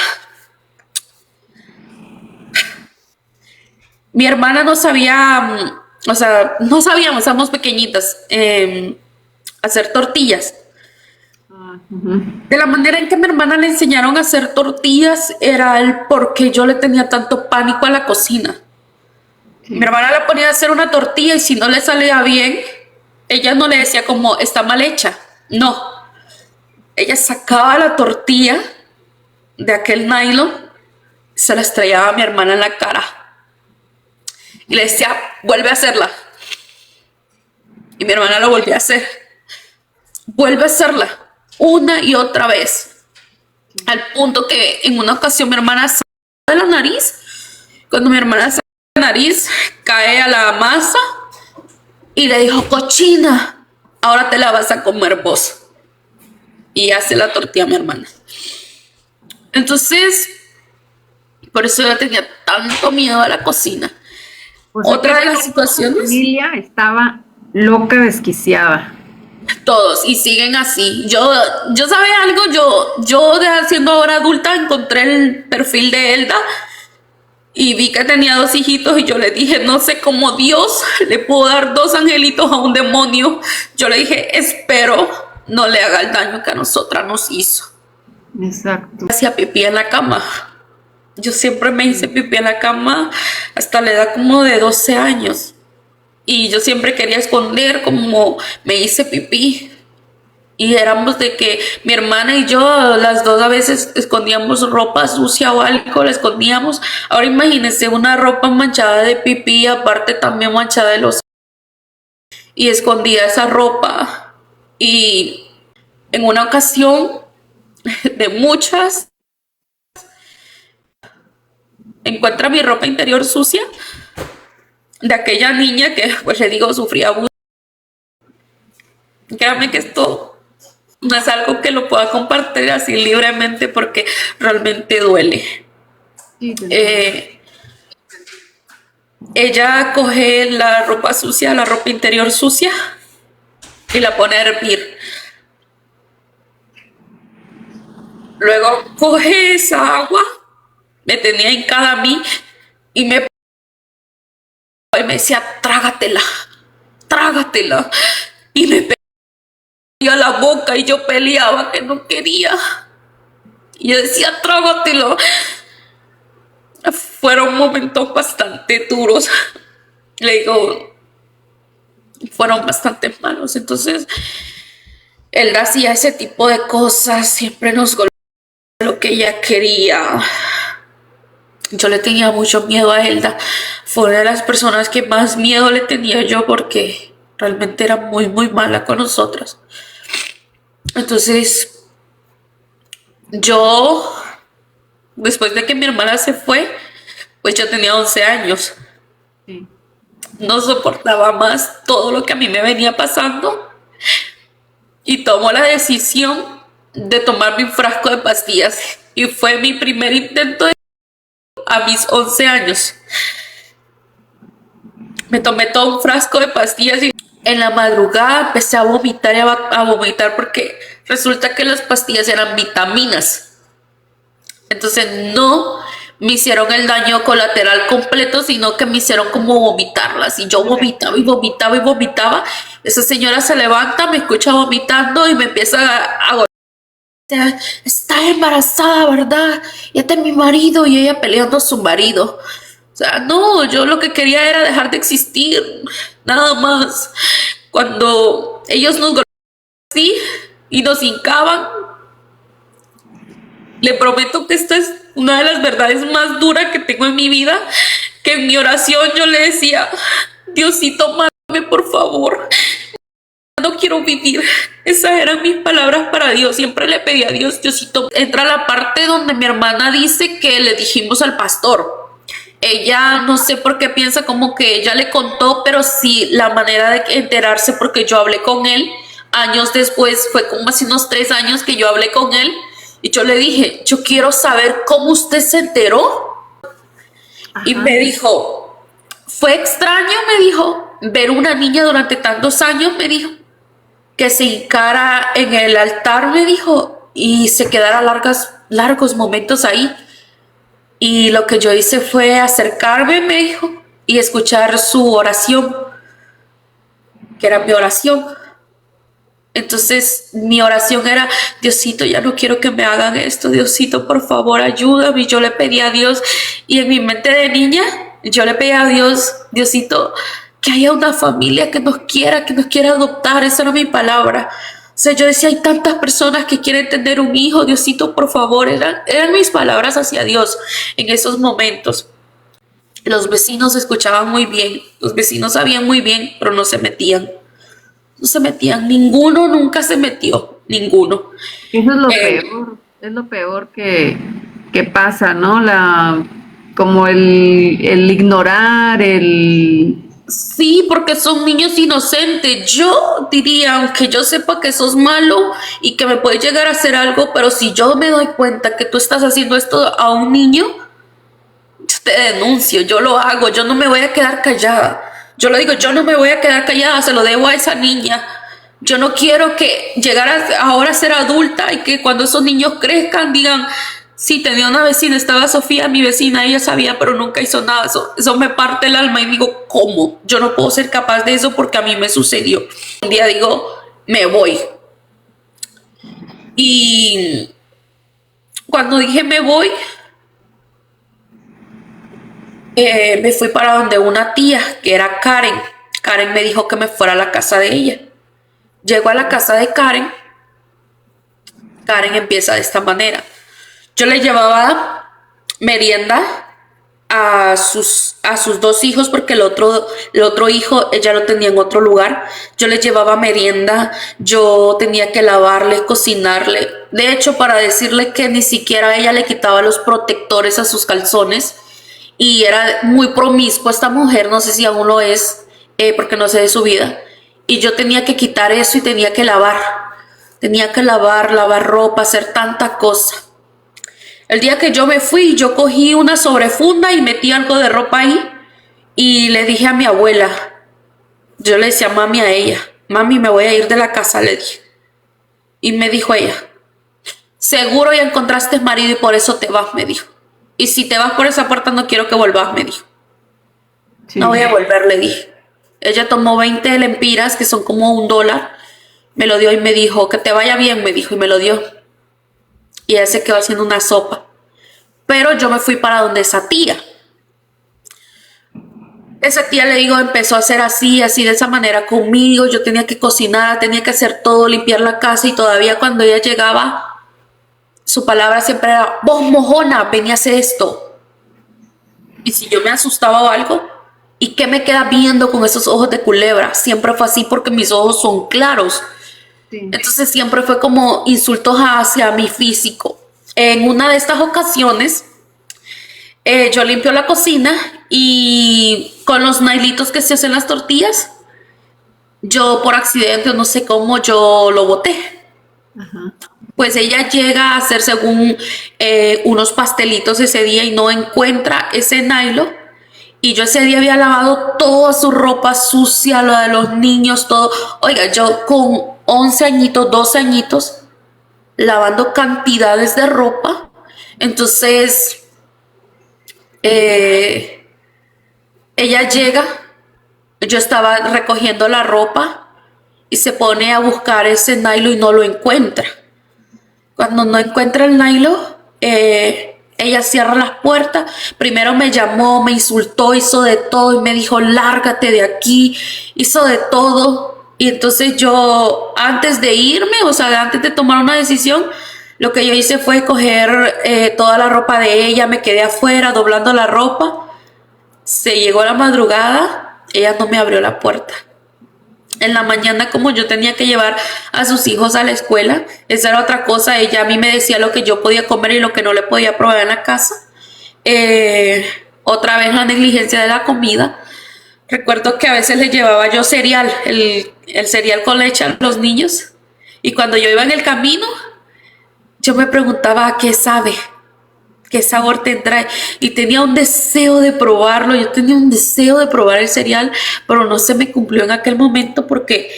Mi hermana no sabía, o sea, no sabíamos, éramos pequeñitas, hacer tortillas. Ujú. De la manera en que mi hermana le enseñaron a hacer tortillas era el por qué yo le tenía tanto pánico a la cocina. Sí. Mi hermana le ponía a hacer una tortilla y si no le salía bien, ella no le decía como está mal hecha. No, ella sacaba la tortilla de aquel nylon, se la estrellaba a mi hermana en la cara y le decía, vuelve a hacerla. Y mi hermana lo volvía a hacer. Vuelve a hacerla una y otra vez. Al punto que en una ocasión mi hermana sale de la nariz. Cuando mi hermana sale de la nariz, cae a la masa y le dijo, cochina, ahora te la vas a comer vos. Y hace la tortilla a mi hermana. Entonces, por eso yo tenía tanto miedo a la cocina. O sea, Otra que de las tu situaciones, familia estaba loca, desquiciada. todos, y siguen así. Yo ¿sabe algo? Siendo ahora adulta, encontré el perfil de Elda y vi que tenía 2 hijitos y yo le dije, no sé cómo Dios le pudo dar 2 angelitos a un demonio. Yo le dije, espero no le haga el daño que a nosotras nos hizo. Exacto. Hacía pipí en la cama. Yo siempre me hice pipí en la cama hasta la edad como de 12 años. Y yo siempre quería esconder como me hice pipí. Y éramos de que mi hermana y yo, las dos a veces escondíamos ropa sucia o algo, la escondíamos. Ahora imagínense una ropa manchada de pipí, aparte también manchada de los... Y escondía esa ropa. Y en una ocasión de muchas, encuentra mi ropa interior sucia de aquella niña que, pues le digo, sufría abuso. Créame que esto no es algo que lo pueda compartir así libremente porque realmente duele. Sí, Ella coge la ropa sucia, la ropa interior sucia y la pone a hervir. Luego coge esa agua, me tenía hincada a mí y me decía, trágatela, trágatela. Y me pegaba a la boca y yo peleaba que no quería. Y yo decía, trágatelo. Fueron momentos bastante duros. Le digo, fueron bastante malos. Entonces, él hacía ese tipo de cosas, siempre nos golpeaba lo que ella quería. Yo le tenía mucho miedo a Elda. Fue una de las personas que más miedo le tenía yo porque realmente era muy, muy mala con nosotras. Entonces, yo, después de que mi hermana se fue, pues yo tenía 11 años. sí. No soportaba más todo lo que a mí me venía pasando y tomó la decisión de tomar mi frasco de pastillas. Y fue mi primer intento a mis 11 años. Me tomé todo un frasco de pastillas y en la madrugada empecé a vomitar y a vomitar porque resulta que las pastillas eran vitaminas. Entonces no me hicieron el daño colateral completo, sino que me hicieron como vomitarlas. Y yo vomitaba y vomitaba y vomitaba. Esa señora se levanta, me escucha vomitando y me empieza a golpear. Está embarazada, ¿verdad? Y este es mi marido, y ella peleando a su marido. O sea, no, yo lo que quería era dejar de existir, nada más. Cuando ellos nos golpeaban así y nos hincaban, le prometo que esta es una de las verdades más duras que tengo en mi vida, que en mi oración yo le decía, Diosito, mátame por favor, no quiero vivir. Esas eran mis palabras para Dios. Siempre le pedí a Dios, Diosito. Entra la parte donde mi hermana dice que le dijimos al pastor. Ella no sé por qué piensa como que ella le contó, pero sí la manera de enterarse, porque yo hablé con él años después, fue como hace unos 3 años que yo hablé con él y yo le dije, yo quiero saber cómo usted se enteró. Ajá. Y me dijo, fue extraño, me dijo, ver una niña durante tantos años, me dijo, que se hincara en el altar, me dijo, y se quedara largos momentos ahí. Y lo que yo hice fue acercarme, me dijo, y escuchar su oración, que era mi oración. Entonces mi oración era, Diosito, ya no quiero que me hagan esto, Diosito, por favor, ayúdame. Y yo le pedí a Dios, y en mi mente de niña, yo le pedí a Dios, Diosito, que haya una familia que nos quiera adoptar. Esa era mi palabra. O sea, yo decía, hay tantas personas que quieren tener un hijo, Diosito, por favor. Eran mis palabras hacia Dios en esos momentos. Los vecinos escuchaban muy bien, los vecinos sabían muy bien, pero no se metían. No se metían, ninguno nunca se metió, ninguno. Eso es lo peor que pasa, ¿no? Como el ignorar, Sí, porque son niños inocentes. Yo diría, aunque yo sepa que sos malo y que me puede llegar a hacer algo, pero si yo me doy cuenta que tú estás haciendo esto a un niño, yo te denuncio, yo lo hago, yo no me voy a quedar callada. Yo le digo, yo no me voy a quedar callada, se lo debo a esa niña. Yo no quiero que llegara ahora a ser adulta y que cuando esos niños crezcan digan, sí, tenía una vecina, estaba Sofía, mi vecina, ella sabía, pero nunca hizo nada. Eso me parte el alma y digo, ¿cómo? Yo no puedo ser capaz de eso porque a mí me sucedió. Un día digo, me voy. Y cuando dije me voy, me fui para donde una tía, que era Karen. Karen me dijo que me fuera a la casa de ella. Llego a la casa de Karen. Karen empieza de esta manera. Yo le llevaba merienda a sus 2 hijos, porque el otro hijo ella lo tenía en otro lugar. Yo le llevaba merienda, yo tenía que lavarle, cocinarle. De hecho, para decirle que ni siquiera ella le quitaba los protectores a sus calzones. Y era muy promiscua esta mujer, no sé si aún lo es, porque no sé de su vida. Y yo tenía que quitar eso y tenía que lavar. Tenía que lavar ropa, hacer tanta cosa. El día que yo me fui, yo cogí una sobrefunda y metí algo de ropa ahí. Y le dije a mi abuela, yo le decía mami a ella, mami, me voy a ir de la casa, le dije. Y me dijo ella, seguro ya encontraste marido y por eso te vas, me dijo. Y si te vas por esa puerta no quiero que vuelvas, me dijo. Sí. No voy a volver, le dije. Ella tomó 20 lempiras, que son como $1, me lo dio y me dijo, que te vaya bien, me dijo, y me lo dio. Y ella se quedó haciendo una sopa. Pero yo me fui para donde esa tía. Esa tía, le digo, empezó a hacer así, de esa manera conmigo. Yo tenía que cocinar, tenía que hacer todo, limpiar la casa. Y todavía cuando ella llegaba, su palabra siempre era, vos mojona, ven y hace esto. Y si yo me asustaba o algo, ¿y qué me queda viendo con esos ojos de culebra? Siempre fue así porque mis ojos son claros. Sí. Entonces siempre fue como insultos hacia mi físico. En una de estas ocasiones, yo limpio la cocina y con los nailitos que se hacen las tortillas, yo por accidente, no sé cómo, yo lo boté. Ajá. Pues ella llega a hacer según unos pastelitos ese día y no encuentra ese nylon. Y yo ese día había lavado toda su ropa sucia, lo de los niños, todo. Oiga, yo con 11 añitos, 12 añitos, lavando cantidades de ropa. Entonces, Eh, ella llega, yo estaba recogiendo la ropa y se pone a buscar ese nylon y no lo encuentra. Cuando no encuentra el nylon, ella cierra las puertas. Primero me llamó, me insultó, hizo de todo y me dijo, lárgate de aquí. Hizo de todo. Y entonces yo, antes de irme, o sea, antes de tomar una decisión, lo que yo hice fue coger toda la ropa de ella, me quedé afuera doblando la ropa. Se llegó la madrugada, ella no me abrió la puerta. En la mañana, como yo tenía que llevar a sus hijos a la escuela, esa era otra cosa, ella a mí me decía lo que yo podía comer y lo que no le podía proveer en la casa. Otra vez la negligencia de la comida. Recuerdo que a veces les llevaba yo cereal, el cereal con leche a los niños. Y cuando yo iba en el camino, yo me preguntaba ¿a qué sabe? ¿Qué sabor tendrá? Y tenía un deseo de probarlo, yo tenía un deseo de probar el cereal, pero no se me cumplió en aquel momento porque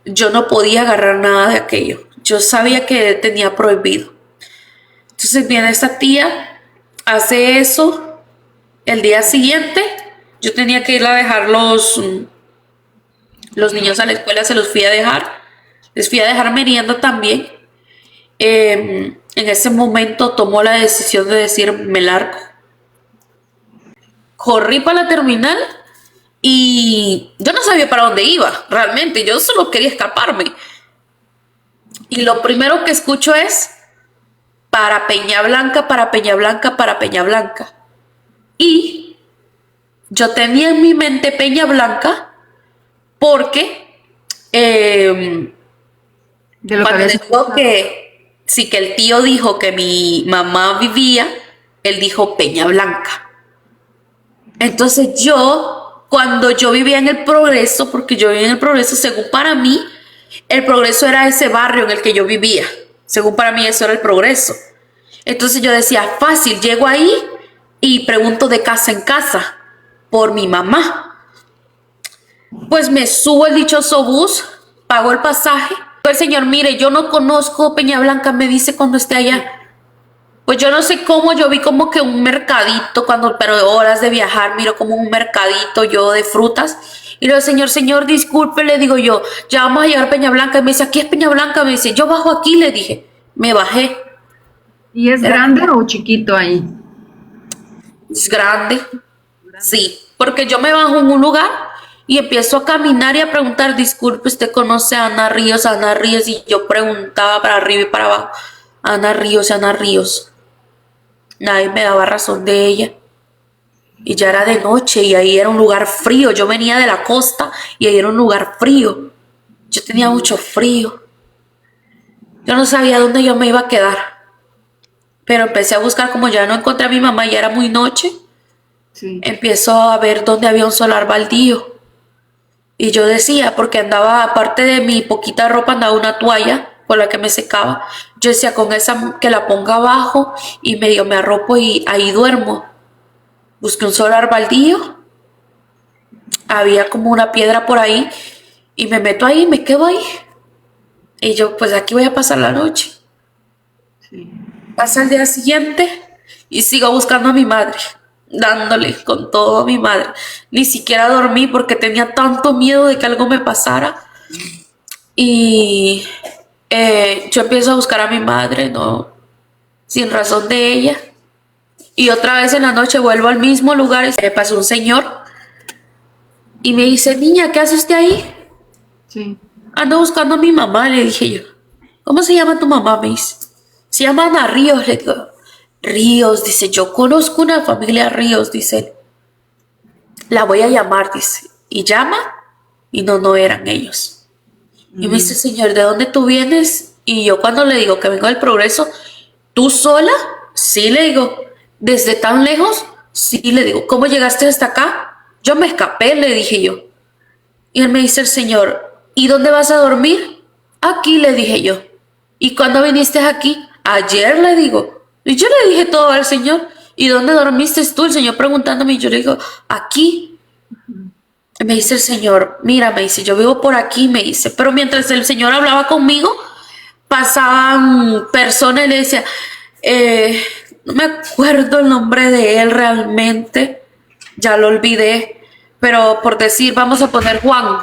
yo no podía agarrar nada de aquello. Yo sabía que tenía prohibido. Entonces viene esta tía, hace eso. El día siguiente yo tenía que ir a dejar los niños a la escuela, se los fui a dejar. Les fui a dejar merienda también. En ese momento tomó la decisión de decir me largo. Corrí para la terminal y yo no sabía para dónde iba realmente, yo solo quería escaparme. Y lo primero que escucho es para Peña Blanca, para Peña Blanca, para Peña Blanca. Y yo tenía en mi mente Peña Blanca porque De lo que cuando habías dijo que sí, que el tío dijo que mi mamá vivía, él dijo Peña Blanca. Entonces yo, cuando yo vivía en el Progreso, porque yo vivía en el Progreso, según para mí, el Progreso era ese barrio en el que yo vivía. Según para mí eso era el Progreso. Entonces yo decía, fácil, llego ahí y pregunto de casa en casa por mi mamá. Pues me subo el dichoso bus, pago el pasaje. El señor, mire, yo no conozco Peña Blanca, me dice cuando esté allá. Pues yo no sé cómo, yo vi como que un mercadito, pero horas de viajar, miro como un mercadito yo de frutas. Y le digo, señor, disculpe, le digo yo, ya vamos a llegar a Peña Blanca. Y me dice, aquí es Peña Blanca, me dice, yo bajo aquí, le dije. Me bajé. ¿Y es grande o chiquito ahí? Es grande, sí, porque yo me bajo en un lugar y empiezo a caminar y a preguntar, disculpe, ¿usted conoce a Ana Ríos? Ana Ríos, y yo preguntaba para arriba y para abajo, Ana Ríos, Ana Ríos. Nadie me daba razón de ella. Y ya era de noche y ahí era un lugar frío. Yo venía de la costa y ahí era un lugar frío. Yo tenía mucho frío. Yo no sabía dónde yo me iba a quedar. Pero empecé a buscar, como ya no encontré a mi mamá, ya era muy noche. Sí. Empiezo a ver dónde había un solar baldío. Y yo decía, porque andaba, aparte de mi poquita ropa, andaba una toalla con la que me secaba. Yo decía, con esa que la ponga abajo y medio me arropo y ahí duermo. Busqué un solar baldío. Había como una piedra por ahí y me meto ahí, me quedo ahí. Y yo, pues aquí voy a pasar la noche. Sí. Pasa el día siguiente y sigo buscando a mi madre, dándole con todo a mi madre. Ni siquiera dormí porque tenía tanto miedo de que algo me pasara. Y yo empiezo a buscar a mi madre, no, sin razón de ella. Y otra vez en la noche vuelvo al mismo lugar. Pasó un señor y me dice, niña, ¿qué hace usted ahí? Sí. Ando buscando a mi mamá, le dije yo. ¿Cómo se llama tu mamá? Me dice. Se llama Ana Ríos, le digo. Ríos, dice, yo conozco una familia Ríos, dice él. La voy a llamar, dice. Y llama, y no eran ellos. Y me dice, señor, ¿de dónde tú vienes? Y yo cuando le digo que vengo del Progreso, ¿tú sola? Sí, le digo. ¿Desde tan lejos? Sí, le digo. ¿Cómo llegaste hasta acá? Yo me escapé, le dije yo. Y él me dice el señor, ¿y dónde vas a dormir? Aquí, le dije yo. ¿Y cuándo viniste aquí? Ayer, le digo. Y yo le dije todo al señor. ¿Y dónde dormiste tú? El señor preguntándome y yo le digo, aquí. Y me dice el señor, mira, me dice, yo vivo por aquí, me dice. Pero mientras el señor hablaba conmigo, pasaban personas y le decía, no me acuerdo el nombre de él realmente, ya lo olvidé, pero por decir, vamos a poner Juan,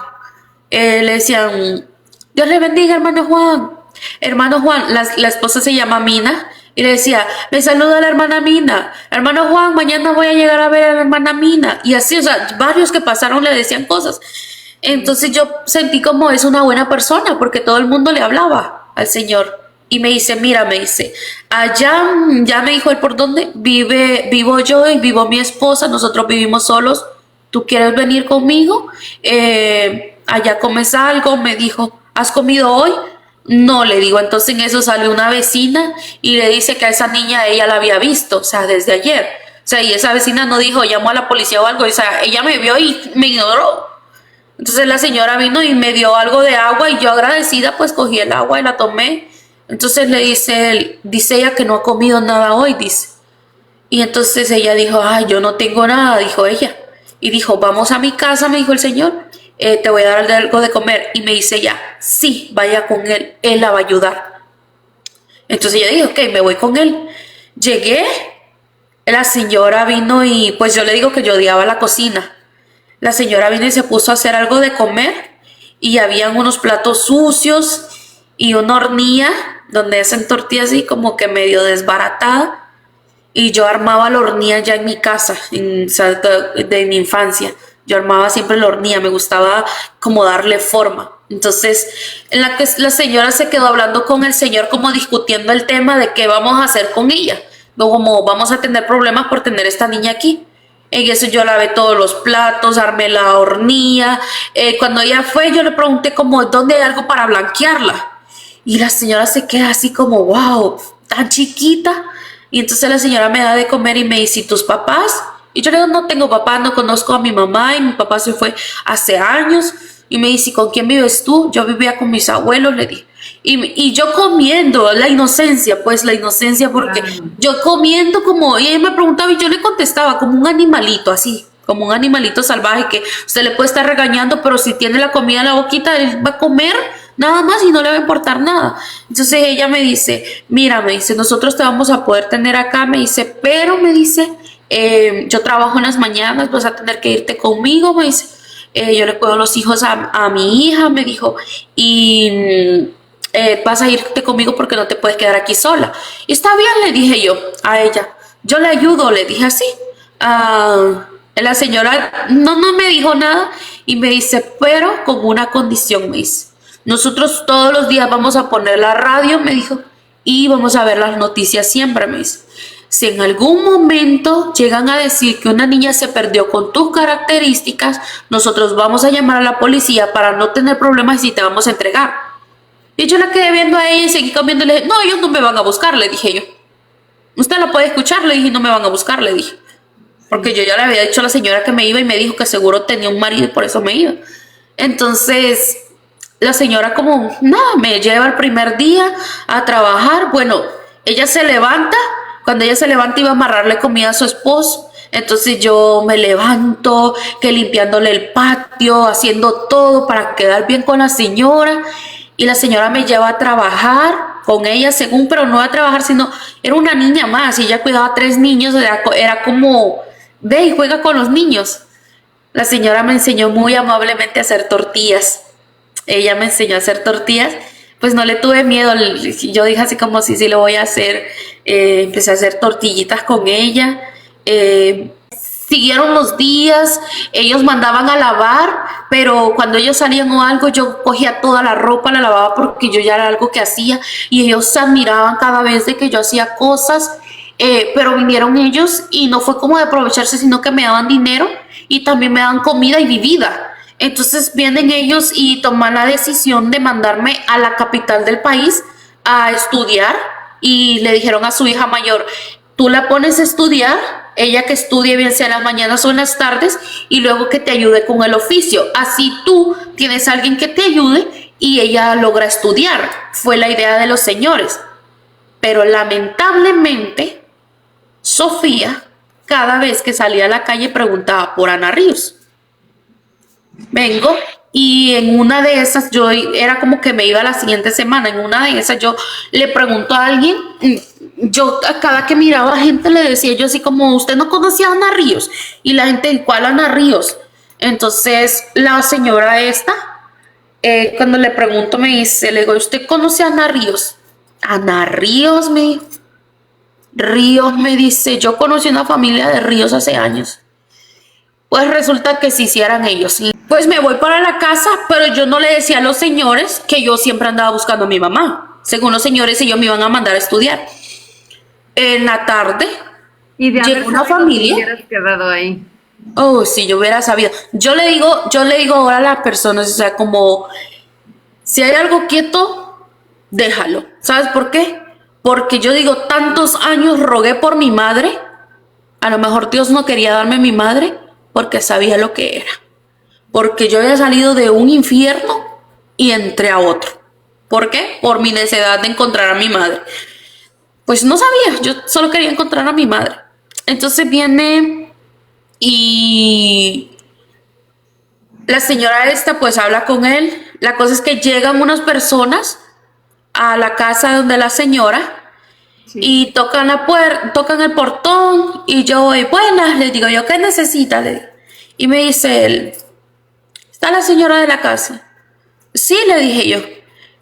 le decían, Dios le bendiga, hermano Juan. Hermano Juan, la esposa se llama Mina, y le decía, me saluda la hermana Mina. Hermano Juan, mañana voy a llegar a ver a la hermana Mina. Y así, o sea, varios que pasaron le decían cosas. Entonces yo sentí como es una buena persona, porque todo el mundo le hablaba al Señor. Y me dice, mira, me dice, allá, ya me dijo él por dónde, vivo yo y vivo mi esposa, nosotros vivimos solos. ¿Tú quieres venir conmigo? Allá comes algo, me dijo, ¿has comido hoy? No, le digo, entonces en eso sale una vecina y le dice que a esa niña ella la había visto, o sea, desde ayer. O sea, y esa vecina no dijo, llamó a la policía o algo, o sea, ella me vio y me ignoró. Entonces la señora vino y me dio algo de agua y yo agradecida pues cogí el agua y la tomé. Entonces le dice él, dice ella que no ha comido nada hoy, dice. Y entonces ella dijo, ay, yo no tengo nada, dijo ella. Y dijo, vamos a mi casa, me dijo el Señor, te voy a dar algo de comer. Y me dice ella, sí, vaya con él la va a ayudar. Entonces ella dijo, ok, me voy con él. Llegué, la señora vino y pues yo le digo que yo odiaba la cocina. La señora vino y se puso a hacer algo de comer y habían unos platos sucios y una hornilla donde hacen tortillas así como que medio desbaratada. Y yo armaba la hornilla ya en mi casa, de mi infancia. Yo armaba siempre la hornilla, me gustaba como darle forma. Entonces, en la que la señora se quedó hablando con el señor como discutiendo el tema de qué vamos a hacer con ella. Como vamos a tener problemas por tener esta niña aquí. En eso yo lavé todos los platos, armé la hornilla. Cuando ella fue, yo le pregunté como, ¿dónde hay algo para blanquearla? Y la señora se queda así como, wow, tan chiquita. Y entonces la señora me da de comer y me dice, ¿y tus papás? Y yo le digo, no tengo papá, no conozco a mi mamá y mi papá se fue hace años. Y me dice, ¿con quién vives tú? Yo vivía con mis abuelos, le dije. Y yo comiendo, la inocencia, pues la inocencia, porque yo comiendo como, y ella me preguntaba y yo le contestaba como un animalito así, como un animalito salvaje que usted le puede estar regañando, pero si tiene la comida en la boquita, él va a comer nada más y no le va a importar nada. Entonces ella me dice, mira, me dice, nosotros te vamos a poder tener acá, me dice, pero me dice, yo trabajo en las mañanas, vas a tener que irte conmigo, me dice, yo le cuido los hijos a mi hija, me dijo, y vas a irte conmigo porque no te puedes quedar aquí sola. Y está bien, le dije yo a ella, yo le ayudo, le dije así. La señora no me dijo nada y me dice, pero con una condición, me dice. Nosotros todos los días vamos a poner la radio, me dijo, y vamos a ver las noticias siempre, me dice. Si en algún momento llegan a decir que una niña se perdió con tus características, nosotros vamos a llamar a la policía para no tener problemas y te vamos a entregar. Y yo la quedé viendo a ella y seguí comiendo y le dije, no, ellos no me van a buscar, le dije yo. Usted la puede escuchar, le dije, no me van a buscar, le dije. Porque yo ya le había dicho a la señora que me iba y me dijo que seguro tenía un marido y por eso me iba. Entonces, la señora como, no, me lleva el primer día a trabajar. Bueno, ella se levanta, cuando ella se levanta iba a amarrarle comida a su esposo. Entonces yo me levanto, que limpiándole el patio, haciendo todo para quedar bien con la señora. Y la señora me lleva a trabajar con ella, según, pero no a trabajar, sino era una niña más y ella cuidaba a 3 niños, era como, ve y juega con los niños. La señora me enseñó muy amablemente a hacer tortillas. Ella me enseñó a hacer tortillas, pues no le tuve miedo, yo dije así como sí lo voy a hacer, empecé a hacer tortillitas con ella, siguieron los días, ellos mandaban a lavar, pero cuando ellos salían o algo, yo cogía toda la ropa, la lavaba porque yo ya era algo que hacía y ellos se admiraban cada vez de que yo hacía cosas, pero vinieron ellos y no fue como de aprovecharse, sino que me daban dinero y también me daban comida y bebida. Entonces vienen ellos y toman la decisión de mandarme a la capital del país a estudiar y le dijeron a su hija mayor, tú la pones a estudiar, ella que estudie bien sea en las mañanas o en las tardes y luego que te ayude con el oficio. Así tú tienes a alguien que te ayude y ella logra estudiar. Fue la idea de los señores. Pero lamentablemente, Sofía cada vez que salía a la calle preguntaba por Ana Ríos. Vengo y en una de esas yo era como que me iba la siguiente semana, en una de esas yo le pregunto a alguien, yo a cada que miraba gente le decía yo así como, usted no conocía a Ana Ríos. Y la gente, ¿cuál Ana Ríos? Entonces la señora esta, cuando le pregunto me dice, le digo, ¿usted conoce a Ana Ríos? Ana Ríos, me dijo. Ríos, me dice, yo conocí una familia de Ríos hace años. Pues resulta que sí, sí eran ellos. Y pues me voy para la casa, pero yo no le decía a los señores que yo siempre andaba buscando a mi mamá. Según los señores, ellos me iban a mandar a estudiar. En la tarde Y de haber llegó una sabido, familia. te hubieras quedado ahí. Oh, si yo hubiera sabido. Yo le digo ahora a las personas, o sea, como si hay algo quieto, déjalo. ¿Sabes por qué? Porque yo digo, tantos años rogué por mi madre. A lo mejor Dios no quería darme mi madre porque sabía lo que era. Porque yo había salido de un infierno y entré a otro. ¿Por qué? Por mi necesidad de encontrar a mi madre. Pues no sabía, yo solo quería encontrar a mi madre. Entonces viene y la señora esta pues habla con él. La cosa es que llegan unas personas a la casa donde la señora Sí. y tocan la puerta, tocan el portón y yo voy, buenas, le digo yo, ¿qué necesita? Le digo. Y me dice él, ¿está la señora de la casa? Sí, le dije yo.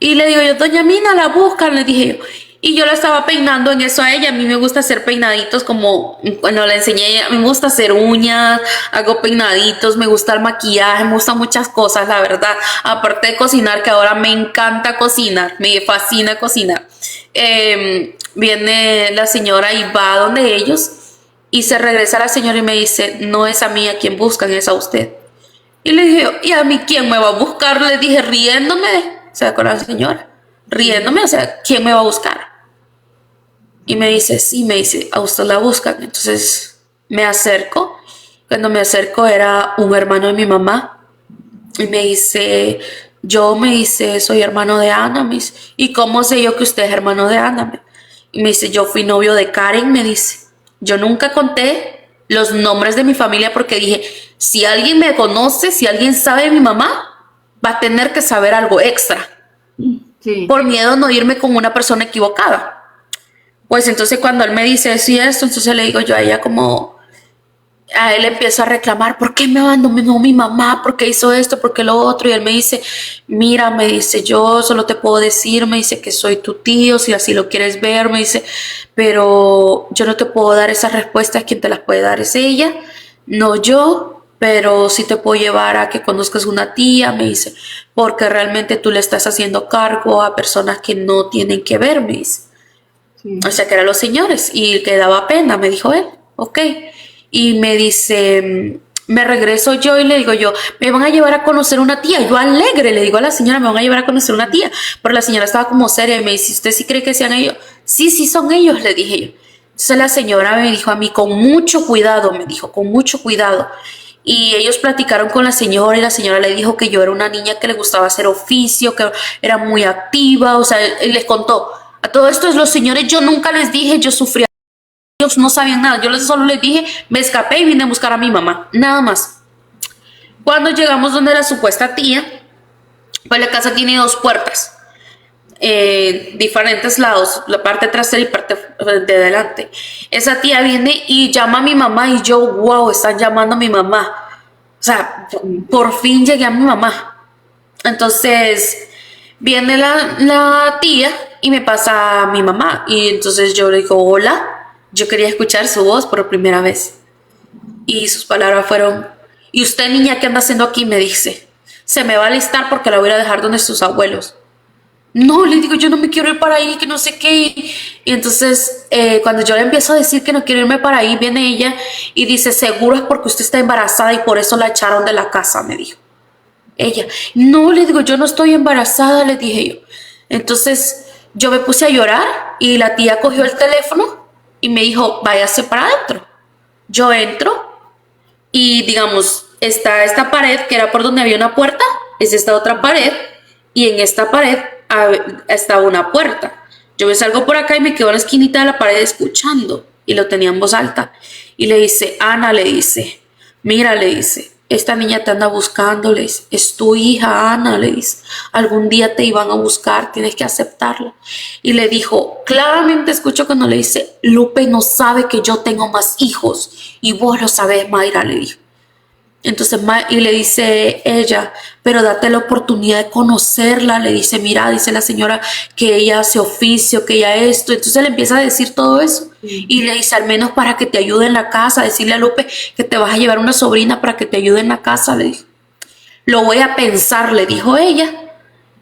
Y le digo yo, doña Mina, la buscan, le dije yo. Y yo la estaba peinando en eso a ella. A mí me gusta hacer peinaditos como, bueno, le enseñé, a mí me gusta hacer uñas, hago peinaditos, me gusta el maquillaje, me gustan muchas cosas, la verdad. Aparte de cocinar, que ahora me encanta cocinar, me fascina cocinar. Viene la señora y va donde ellos y se regresa la señora y me dice, no es a mí a quien buscan, es a usted. Y le dije, ¿y a mí quién me va a buscar? Le dije, riéndome, o sea, con la señora, riéndome, o sea, ¿quién me va a buscar? Y me dice, sí, me dice, a usted la buscan. Entonces me acerco. Cuando me acerco era un hermano de mi mamá. Y me dice, me dice, soy hermano de Ana, me dice, ¿y cómo sé yo que usted es hermano de Ana? Y me dice, yo fui novio de Karen, me dice. Yo nunca conté los nombres de mi familia porque dije, si alguien me conoce, si alguien sabe de mi mamá, va a tener que saber algo extra. Sí. Por miedo a no irme con una persona equivocada. Pues entonces cuando él me dice eso y esto, entonces le digo yo a ella como, a él empiezo a reclamar, ¿por qué me abandonó mi mamá? ¿Por qué hizo esto? ¿Por qué lo otro? Y él me dice, mira, me dice, yo solo te puedo decir, me dice que soy tu tío, si así lo quieres ver, me dice, pero yo no te puedo dar esas respuestas, quien te las puede dar es ella, no yo, pero sí te puedo llevar a que conozcas una tía, me dice, porque realmente tú le estás haciendo cargo a personas que no tienen que ver, me dice. Sí. O sea, que eran los señores y que daba pena, me dijo él, ok. Y me dice, me regreso yo y le digo yo, me van a llevar a conocer una tía. Yo alegre le digo a la señora, me van a llevar a conocer una tía. Pero la señora estaba como seria y me dice, ¿usted sí cree que sean ellos? Sí, sí son ellos, le dije yo. Entonces la señora me dijo a mí, con mucho cuidado, me dijo, con mucho cuidado. Y ellos platicaron con la señora y la señora le dijo que yo era una niña que le gustaba hacer oficio, que era muy activa, o sea, él les contó. A todo esto los señores, yo nunca les dije, yo sufría. Ellos no sabían nada, yo solo les dije, me escapé y vine a buscar a mi mamá, nada más. Cuando llegamos donde la supuesta tía, pues la casa tiene dos puertas, diferentes lados, la parte trasera y parte de delante. Esa tía viene y llama a mi mamá y yo, wow, están llamando a mi mamá. O sea, por fin llegué a mi mamá. Entonces viene la tía y me pasa a mi mamá y entonces yo le digo, hola. Yo quería escuchar su voz por primera vez. Y sus palabras fueron, ¿y usted, niña, qué anda haciendo aquí? Me dice, se me va a alistar porque la voy a dejar donde sus abuelos. No, le digo, yo no me quiero ir para ahí, que no sé qué. Y entonces, cuando yo le empiezo a decir que no quiero irme para ahí, viene ella y dice, seguro es porque usted está embarazada y por eso la echaron de la casa, me dijo. Ella, no, le digo, yo no estoy embarazada, le dije yo. Entonces, yo me puse a llorar y la tía cogió el teléfono y me dijo, váyase para adentro. Yo entro y digamos, está esta pared que era por donde había una puerta, es esta otra pared y en esta pared estaba una puerta. Yo me salgo por acá y me quedo en la esquinita de la pared escuchando y lo tenía en voz alta. Y le dice, Ana, le dice, mira, le dice, esta niña te anda buscando, le dice, es tu hija Ana, le dice, algún día te iban a buscar, tienes que aceptarla. Y le dijo, claramente escucho cuando le dice, Lupe no sabe que yo tengo más hijos, y vos lo sabés, Mayra, le dijo. Entonces, y le dice ella, pero date la oportunidad de conocerla, le dice, mira, dice la señora que ella hace oficio, que ella esto, entonces le empieza a decir todo eso, y le dice, al menos para que te ayude en la casa, decirle a Lupe que te vas a llevar una sobrina para que te ayude en la casa, le dijo. Lo voy a pensar, le dijo ella,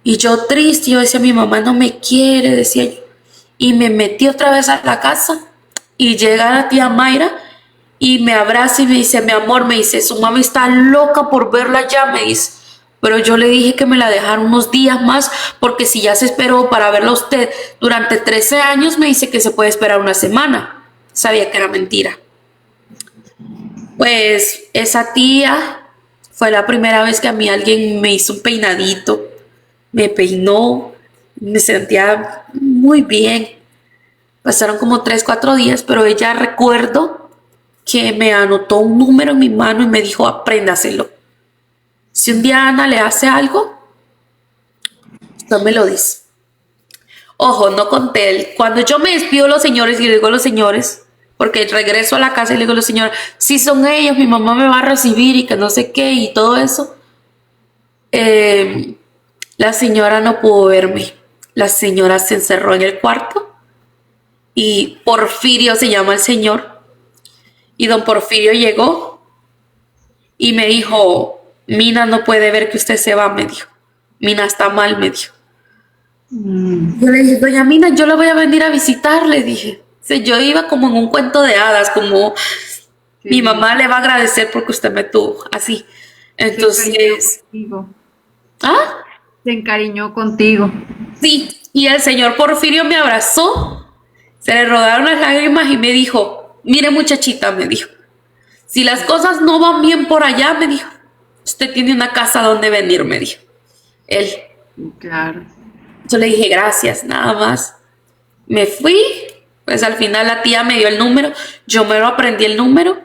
y yo triste, yo decía, mi mamá no me quiere, decía yo, y me metí otra vez a la casa, y llega la tía Mayra, y me abraza y me dice, mi amor, me dice, su mamá está loca por verla ya, me dice. Pero yo le dije que me la dejara unos días más, porque si ya se esperó para verla a usted durante 13 años, me dice que se puede esperar una semana. Sabía que era mentira. Pues esa tía fue la primera vez que a mí alguien me hizo un peinadito, me peinó, me sentía muy bien. Pasaron como 3, 4 días, pero ella recuerdo que me anotó un número en mi mano y me dijo, apréndaselo. Si un día Ana le hace algo, no me lo dice. Ojo, no conté él. Cuando yo me despido de los señores y le digo a los señores, porque regreso a la casa y le digo a los señores, si son ellos, mi mamá me va a recibir y que no sé qué y todo eso. La señora no pudo verme. La señora se encerró en el cuarto y Porfirio se llama el señor. Y don Porfirio llegó y me dijo, Mina no puede ver que usted se va, me dijo. Mina está mal, me dijo. Yo le dije, doña Mina, yo la voy a venir a visitar, le dije. O sea, yo iba como en un cuento de hadas, como mi mamá le va a agradecer porque usted me tuvo, así. Entonces, ¿ah? Se encariñó contigo. Sí, y el señor Porfirio me abrazó, se le rodaron las lágrimas y me dijo, mire muchachita, me dijo, si las cosas no van bien por allá, me dijo, usted tiene una casa donde venir, me dijo. Él. Claro. Yo le dije gracias, nada más. Me fui, pues al final la tía me dio el número, yo me lo aprendí el número.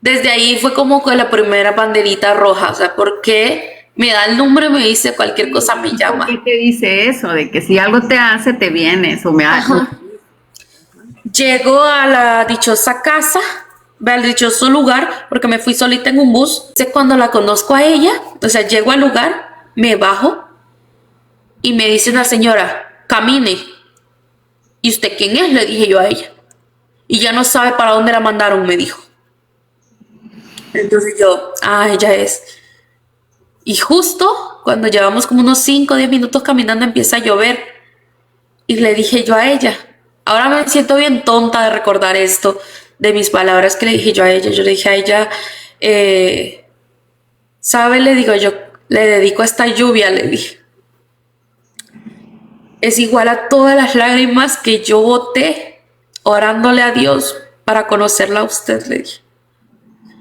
Desde ahí fue como que la primera banderita roja, o sea, porque me da el número y me dice cualquier cosa me llama. ¿Qué te dice eso? De que si algo te hace, te vienes o me hace. Llego a la dichosa casa, al dichoso lugar, porque me fui solita en un bus. Entonces, cuando la conozco a ella, o sea, llego al lugar, me bajo y me dice una señora, camine. ¿Y usted quién es? Le dije yo a ella. Y ya no sabe para dónde la mandaron, me dijo. Entonces yo, ella es. Y justo cuando llevamos como unos 5 o 10 minutos caminando empieza a llover. Y le dije yo a ella, ahora me siento bien tonta de recordar esto, de mis palabras que le dije yo a ella. Yo le dije a ella, ¿sabe? Le digo yo, le dedico a esta lluvia, le dije. Es igual a todas las lágrimas que yo boté orándole a Dios para conocerla a usted, le dije.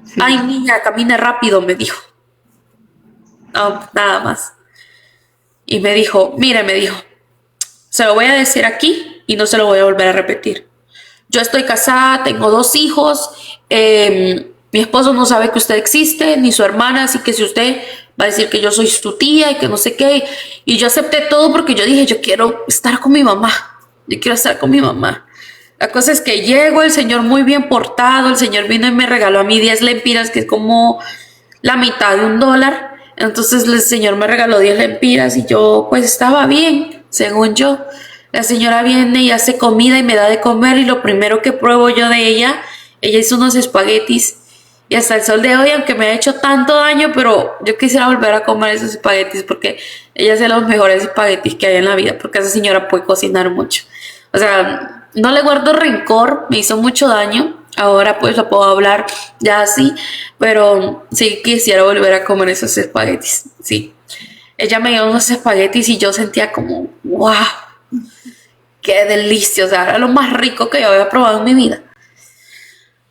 Sí. Ay, niña, camine rápido, me dijo. No, nada más. Y me dijo, mire, me dijo, se lo voy a decir aquí y no se lo voy a volver a repetir. Yo estoy casada, tengo 2 hijos, mi esposo no sabe que usted existe, ni su hermana, así que si usted va a decir que yo soy su tía y que no sé qué, y yo acepté todo porque yo dije, yo quiero estar con mi mamá, yo quiero estar con mi mamá. La cosa es que llego, el señor muy bien portado, el señor vino y me regaló a mí 10 lempiras, que es como la mitad de $1. Entonces el señor me regaló 10 lempiras y yo pues estaba bien, según yo. La señora viene y hace comida y me da de comer y lo primero que pruebo yo de ella hizo unos espaguetis. Y hasta el sol de hoy, aunque me ha hecho tanto daño, pero yo quisiera volver a comer esos espaguetis porque ella hace los mejores espaguetis que hay en la vida, porque esa señora puede cocinar mucho. O sea, no le guardo rencor, me hizo mucho daño. Ahora pues lo puedo hablar ya así, pero sí quisiera volver a comer esos espaguetis, sí. Ella me dio unos espaguetis y yo sentía como, wow, qué delicia, o sea, era lo más rico que yo había probado en mi vida.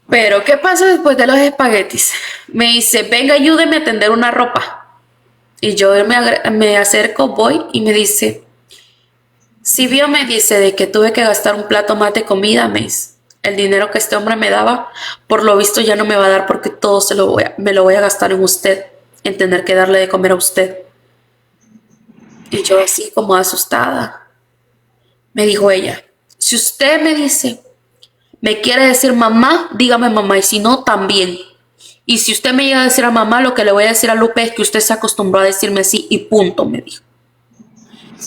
Pero, ¿qué pasa después de los espaguetis? Me dice, venga, ayúdeme a tender una ropa. Y yo me acerco, voy y me dice, si vio, me dice, de que tuve que gastar un plato más de comida, me dice. el dinero que este hombre me daba, por lo visto ya no me va a dar porque todo me lo voy a gastar en usted, en tener que darle de comer a usted. Y yo así como asustada, me dijo ella, si usted me dice, me quiere decir mamá, dígame mamá, y si no, también. Y si usted me llega a decir a mamá, lo que le voy a decir a Lupe es que usted se acostumbró a decirme así y punto, me dijo.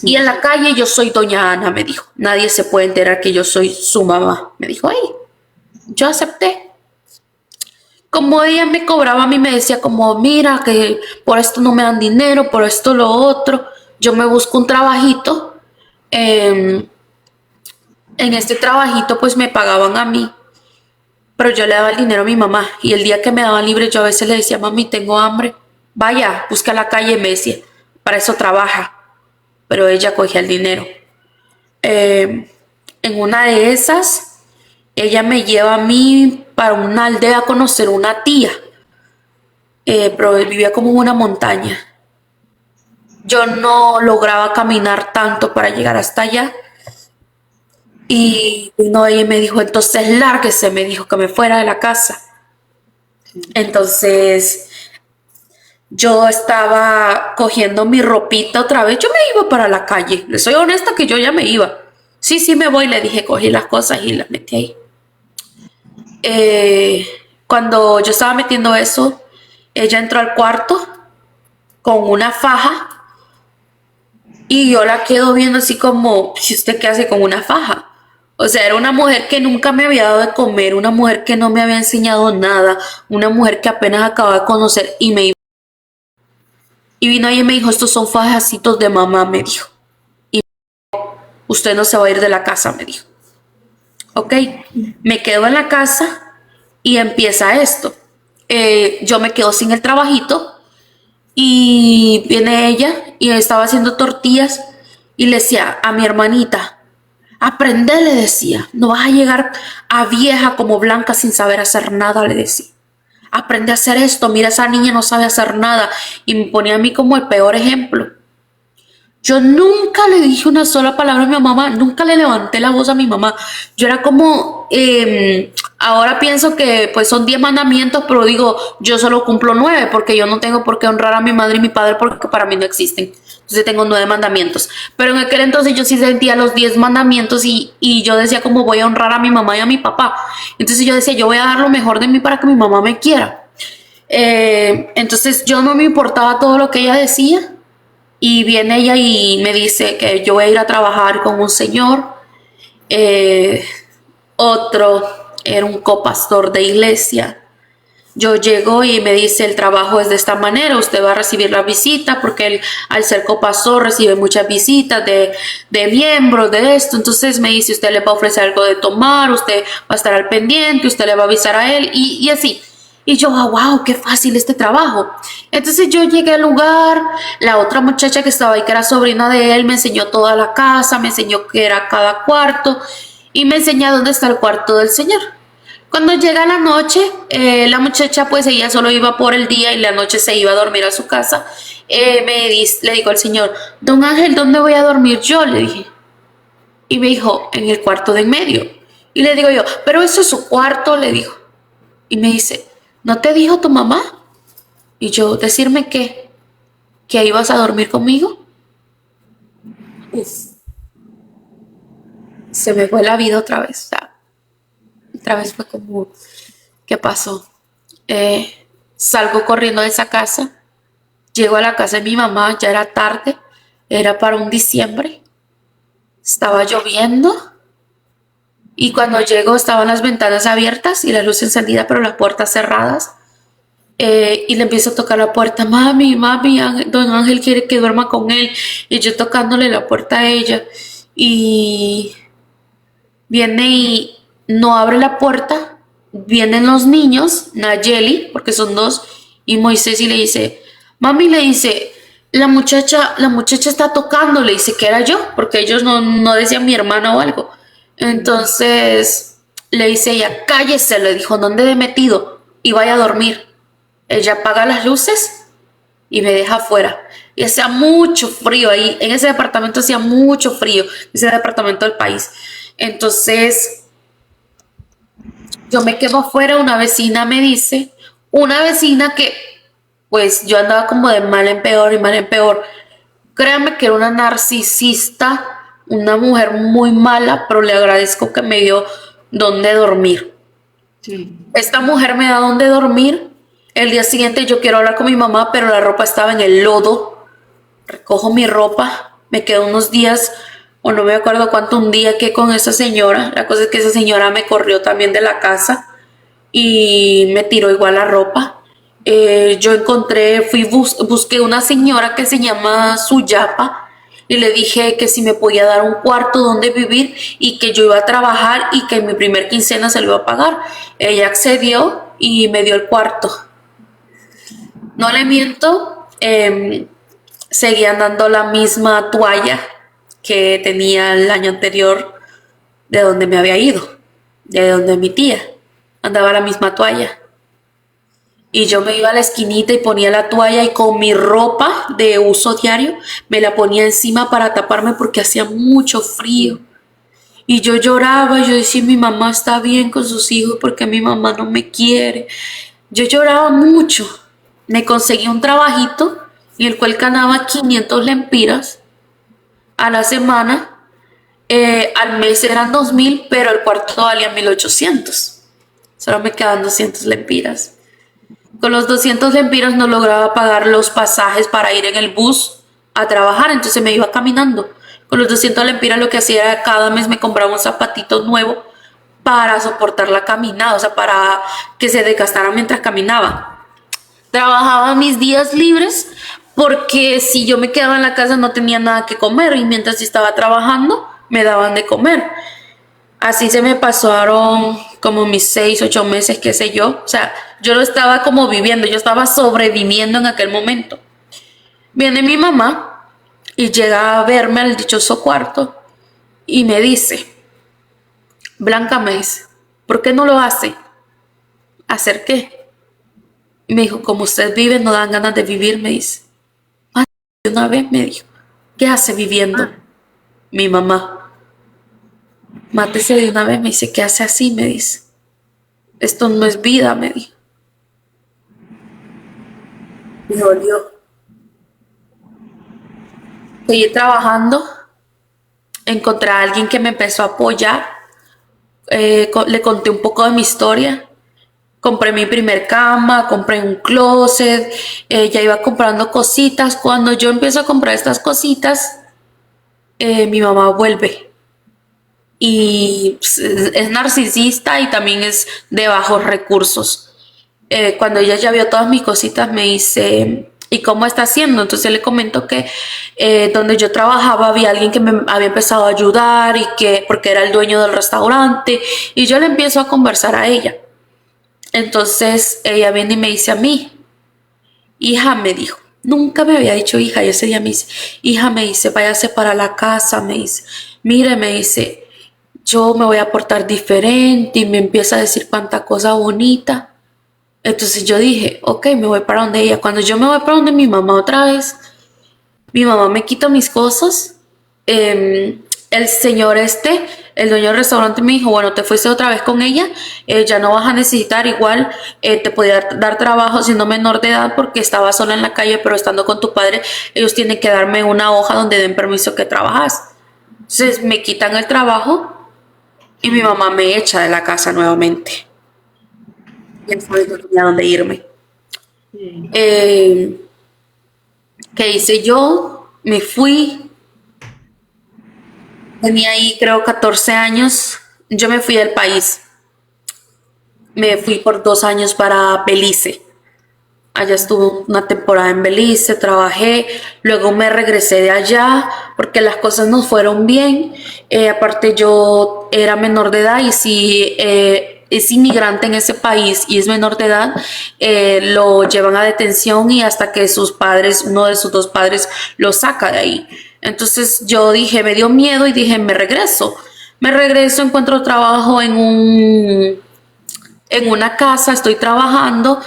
Y en la calle yo soy doña Ana, me dijo. Nadie se puede enterar que yo soy su mamá. Me dijo, ay, yo acepté. Como ella me cobraba, a mí me decía como, mira, que por esto no me dan dinero, por esto lo otro. Yo me busco un trabajito. En este trabajito pues me pagaban a mí. Pero yo le daba el dinero a mi mamá. Y el día que me daban libre, yo a veces le decía, mami, tengo hambre. Vaya, busca la calle, me decía. Para eso trabaja. Pero ella cogía el dinero. En una de esas, ella me lleva a mí para una aldea a conocer una tía. Pero él vivía como en una montaña. Yo no lograba caminar tanto para llegar hasta allá. Y vino ella y me dijo, entonces lárguese, me dijo que me fuera de la casa. Entonces yo estaba cogiendo mi ropita otra vez, yo me iba para la calle, le soy honesta que yo ya me iba. Sí, sí me voy, le dije, cogí las cosas y las metí ahí. Cuando yo estaba metiendo eso, ella entró al cuarto con una faja y yo la quedo viendo así como, ¿si usted qué hace con una faja? O sea, era una mujer que nunca me había dado de comer, una mujer que no me había enseñado nada, una mujer que apenas acababa de conocer y vino ella y me dijo, estos son fajacitos de mamá, me dijo. Y usted no se va a ir de la casa, me dijo. Ok, me quedo en la casa y empieza esto. Yo me quedo sin el trabajito y viene ella y estaba haciendo tortillas y le decía a mi hermanita, aprende, le decía, no vas a llegar a vieja como Blanca sin saber hacer nada, le decía. Aprende a hacer esto, mira, esa niña no sabe hacer nada. Y me ponía a mí como el peor ejemplo. Yo nunca le dije una sola palabra a mi mamá, nunca le levanté la voz a mi mamá. Yo era como, ahora pienso que pues son 10 mandamientos, pero digo, yo solo cumplo 9 porque yo no tengo por qué honrar a mi madre y mi padre porque para mí no existen. Entonces tengo 9 mandamientos. Pero en aquel entonces yo sí sentía los 10 mandamientos y yo decía como voy a honrar a mi mamá y a mi papá. Entonces yo decía, yo voy a dar lo mejor de mí para que mi mamá me quiera. Entonces yo no me importaba todo lo que ella decía. Y viene ella y me dice que yo voy a ir a trabajar con un señor. Otro era un copastor de iglesia. Yo llego y me dice, el trabajo es de esta manera, usted va a recibir la visita porque él, al ser copastor, recibe muchas visitas de miembros de esto. Entonces me dice, usted le va a ofrecer algo de tomar, usted va a estar al pendiente, usted le va a avisar a él y así. Y yo, wow, qué fácil este trabajo. Entonces yo llegué al lugar, la otra muchacha que estaba ahí, que era sobrina de él, me enseñó toda la casa, me enseñó qué era cada cuarto y me enseñó dónde está el cuarto del señor. Cuando llega la noche, la muchacha pues ella solo iba por el día y la noche se iba a dormir a su casa. Le digo al señor, don Ángel, ¿dónde voy a dormir yo? Le dije. Y me dijo, en el cuarto de en medio. Y le digo yo, pero eso es su cuarto, le dijo. Y me dice, ¿no te dijo tu mamá? Y yo, ¿decirme qué? ¿Que ahí vas a dormir conmigo? Uf. Se me fue la vida otra vez. O sea, otra vez fue como, ¿qué pasó? Salgo corriendo de esa casa. Llego a la casa de mi mamá, ya era tarde. Era para un diciembre. Estaba lloviendo. Y cuando llego estaban las ventanas abiertas y la luz encendida, pero las puertas cerradas. Y le empiezo a tocar la puerta, mami, don Ángel quiere que duerma con él. Y yo tocándole la puerta a ella. Y viene y no abre la puerta. Vienen los niños, Nayeli, porque son dos, y Moisés, y le dice, mami, le dice, la muchacha está tocando, le dice que era yo, porque ellos no decían mi hermana o algo. Entonces le dice ella, cállese, le dijo, ¿dónde he metido? Y vaya a dormir. Ella apaga las luces y me deja afuera. Y hacía mucho frío ahí. En ese departamento hacía mucho frío. Ese departamento del país. Entonces Yo me quedo afuera, una vecina me dice, una vecina que pues yo andaba como de mal en peor y mal en peor. Créanme que era una narcisista, una mujer muy mala, pero le agradezco que me dio donde dormir. Sí. Esta mujer me da donde dormir. El día siguiente yo quiero hablar con mi mamá, pero la ropa estaba en el lodo. Recojo mi ropa, me quedo unos días, o no me acuerdo cuánto, un día que con esa señora. La cosa es que esa señora me corrió también de la casa y me tiró igual la ropa. Yo encontré, busqué una señora que se llama Suyapa y le dije que si me podía dar un cuarto donde vivir y que yo iba a trabajar y que en mi primer quincena se lo iba a pagar. Ella accedió y me dio el cuarto. No le miento, seguían dando la misma toalla que tenía el año anterior de donde me había ido, de donde mi tía. Andaba la misma toalla. Y yo me iba a la esquinita y ponía la toalla y con mi ropa de uso diario me la ponía encima para taparme porque hacía mucho frío. Y yo lloraba, yo decía, mi mamá está bien con sus hijos porque mi mamá no me quiere. Yo lloraba mucho. Me conseguí un trabajito y el cual ganaba 500 lempiras a la semana. Al mes eran 2.000, pero el cuarto valía 1.800. Solo me quedaban 200 lempiras. Con los 200 lempiras no lograba pagar los pasajes para ir en el bus a trabajar, entonces me iba caminando. Con los 200 lempiras lo que hacía era cada mes me compraba un zapatito nuevo para soportar la caminada, o sea, para que se desgastara mientras caminaba. Trabajaba mis días libres porque si yo me quedaba en la casa no tenía nada que comer y mientras estaba trabajando me daban de comer. Así se me pasaron como mis 6, 8 meses, qué sé yo. O sea, yo lo estaba como viviendo, yo estaba sobreviviendo en aquel momento. Viene mi mamá y llega a verme al dichoso cuarto y me dice, Blanca, me dice, ¿por qué no lo hace? ¿Hacer qué? Y me dijo, como usted vive, no dan ganas de vivir, me dice. Ah, de una vez me dijo, ¿qué hace viviendo? Mi mamá. Mátese de una vez, me dice, ¿qué hace así? Me dice, esto no es vida, me dijo. Me dolió. Seguí trabajando, encontré a alguien que me empezó a apoyar, le conté un poco de mi historia, compré mi primer cama, compré un closet, ya iba comprando cositas. Cuando yo empiezo a comprar estas cositas, mi mamá vuelve y pues, es narcisista y también es de bajos recursos. Cuando ella ya vio todas mis cositas me dice, ¿y cómo está haciendo? Entonces le comento que donde yo trabajaba había alguien que me había empezado a ayudar y que porque era el dueño del restaurante y yo le empiezo a conversar a ella. Entonces ella viene y me dice a mí, hija, me dijo, nunca me había dicho hija, y ese día me dice, hija, me dice, váyase para la casa, me dice, mire, me dice, yo me voy a portar diferente y me empieza a decir cuánta cosa bonita. Entonces yo dije, ok, me voy para donde ella. Cuando yo me voy para donde mi mamá otra vez, mi mamá me quita mis cosas. El señor el dueño del restaurante me dijo, bueno, te fuiste otra vez con ella, ya no vas a necesitar, igual te podía dar trabajo siendo menor de edad porque estaba sola en la calle, pero estando con tu padre, ellos tienen que darme una hoja donde den permiso que trabajas. Entonces me quitan el trabajo y mi mamá me echa de la casa nuevamente. Ya sabes, no tenía dónde irme. Sí. ¿Qué hice yo? Me fui. Tenía ahí creo 14 años. Yo me fui del país. Me fui por 2 años para Belice. Allá estuve una temporada en Belice, trabajé. Luego me regresé de allá porque las cosas no fueron bien. Aparte yo era menor de edad y si es inmigrante en ese país y es menor de edad, lo llevan a detención y hasta que sus padres, uno de sus dos padres, lo saca de ahí. Entonces yo dije, me dio miedo y dije, me regreso. Me regreso, encuentro trabajo en una casa, estoy trabajando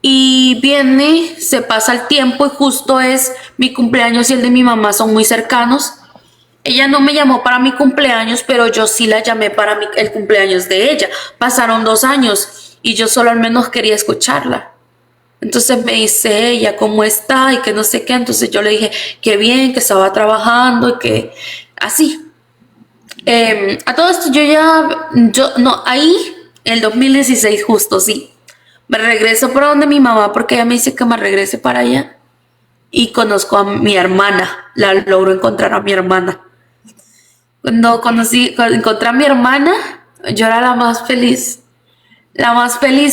y viene, se pasa el tiempo y justo es mi cumpleaños y el de mi mamá son muy cercanos Ella no me llamó para mi cumpleaños, pero yo sí la llamé para el cumpleaños de ella. Pasaron 2 años y yo solo al menos quería escucharla. Entonces me dice ella, ¿cómo está? Y que no sé qué. Entonces yo le dije que bien, que estaba trabajando y que así. A todo esto no, ahí, el 2016 justo, sí. Me regreso para donde mi mamá porque ella me dice que me regrese para allá. Y conozco a mi hermana, logro encontrar a mi hermana. Cuando encontré a mi hermana, yo era la más feliz,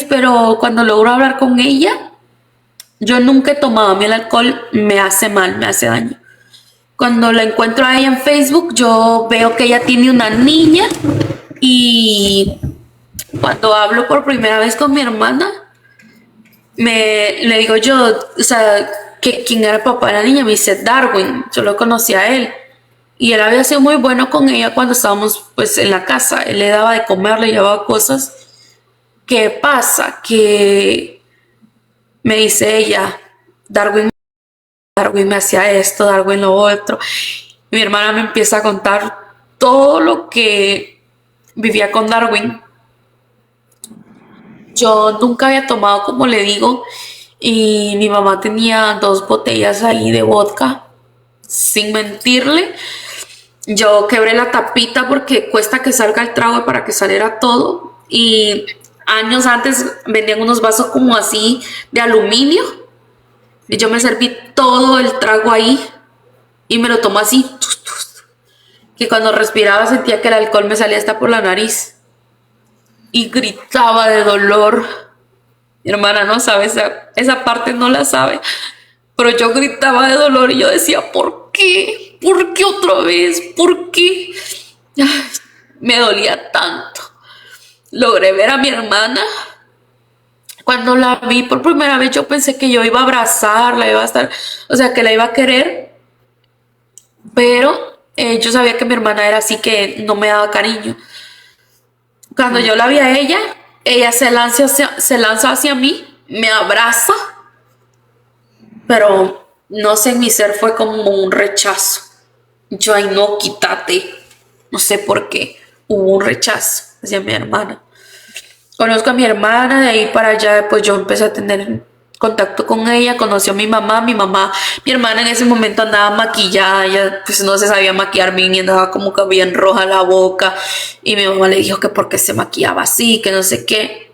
pero cuando logro hablar con ella, yo nunca he tomado, a mí el alcohol me hace mal, me hace daño. Cuando la encuentro a ella en Facebook, yo veo que ella tiene una niña y cuando hablo por primera vez con mi hermana, le digo yo, o sea, ¿quién era el papá de la niña? Me dice Darwin, yo lo conocí a él. Y él había sido muy bueno con ella cuando estábamos pues en la casa. Él le daba de comer, le llevaba cosas. ¿Qué pasa? Que me dice ella, Darwin me hacía esto, Darwin lo otro. Mi hermana me empieza a contar todo lo que vivía con Darwin. Yo nunca había tomado, como le digo, y mi mamá tenía 2 botellas ahí de vodka. Sin mentirle, yo quebré la tapita porque cuesta que salga el trago para que saliera todo. Y años antes vendían unos vasos como así de aluminio. Y yo me serví todo el trago ahí y me lo tomé así. Que cuando respiraba sentía que el alcohol me salía hasta por la nariz. Y gritaba de dolor. Mi hermana no sabe, esa parte no la sabe. Pero yo gritaba de dolor y yo decía, ¿por qué? ¿Por qué otra vez? ¿Por qué? Ay, me dolía tanto. Logré ver a mi hermana. Cuando la vi por primera vez yo pensé que yo iba a abrazarla, iba a estar, o sea, que la iba a querer. Pero yo sabía que mi hermana era así, que no me daba cariño. Cuando yo la vi a ella se lanza hacia mí, me abraza. Pero no sé, en mi ser fue como un rechazo. Yo, ay no, quítate. No sé por qué. Hubo un rechazo hacia mi hermana. Conozco a mi hermana, de ahí para allá, pues yo empecé a tener contacto con ella, conoció a mi hermana en ese momento andaba maquillada, ella pues no se sabía maquillar bien y andaba como que bien roja la boca. Y mi mamá le dijo que por qué se maquillaba así, que no sé qué.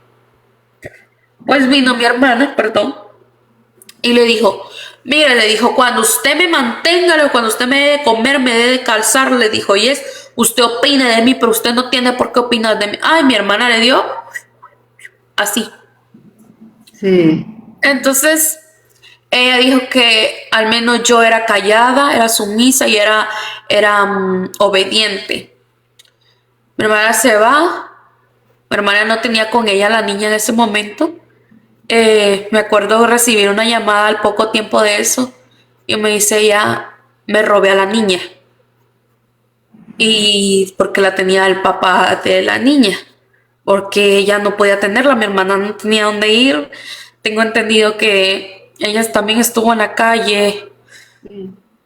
Pues vino mi hermana, perdón, y le dijo, mire, le dijo, cuando usted me mantenga, cuando usted me dé de comer, me dé de calzar, le dijo, y usted opine de mí, pero usted no tiene por qué opinar de mí. Ay, mi hermana le dio así. Sí. Entonces, ella dijo que al menos yo era callada, era sumisa y era obediente. Mi hermana se va, mi hermana no tenía con ella la niña en ese momento. Me acuerdo recibir una llamada al poco tiempo de eso y me dice ella, me robé a la niña. Y porque la tenía el papá de la niña, porque ella no podía tenerla, mi hermana no tenía dónde ir. Tengo entendido que ella también estuvo en la calle,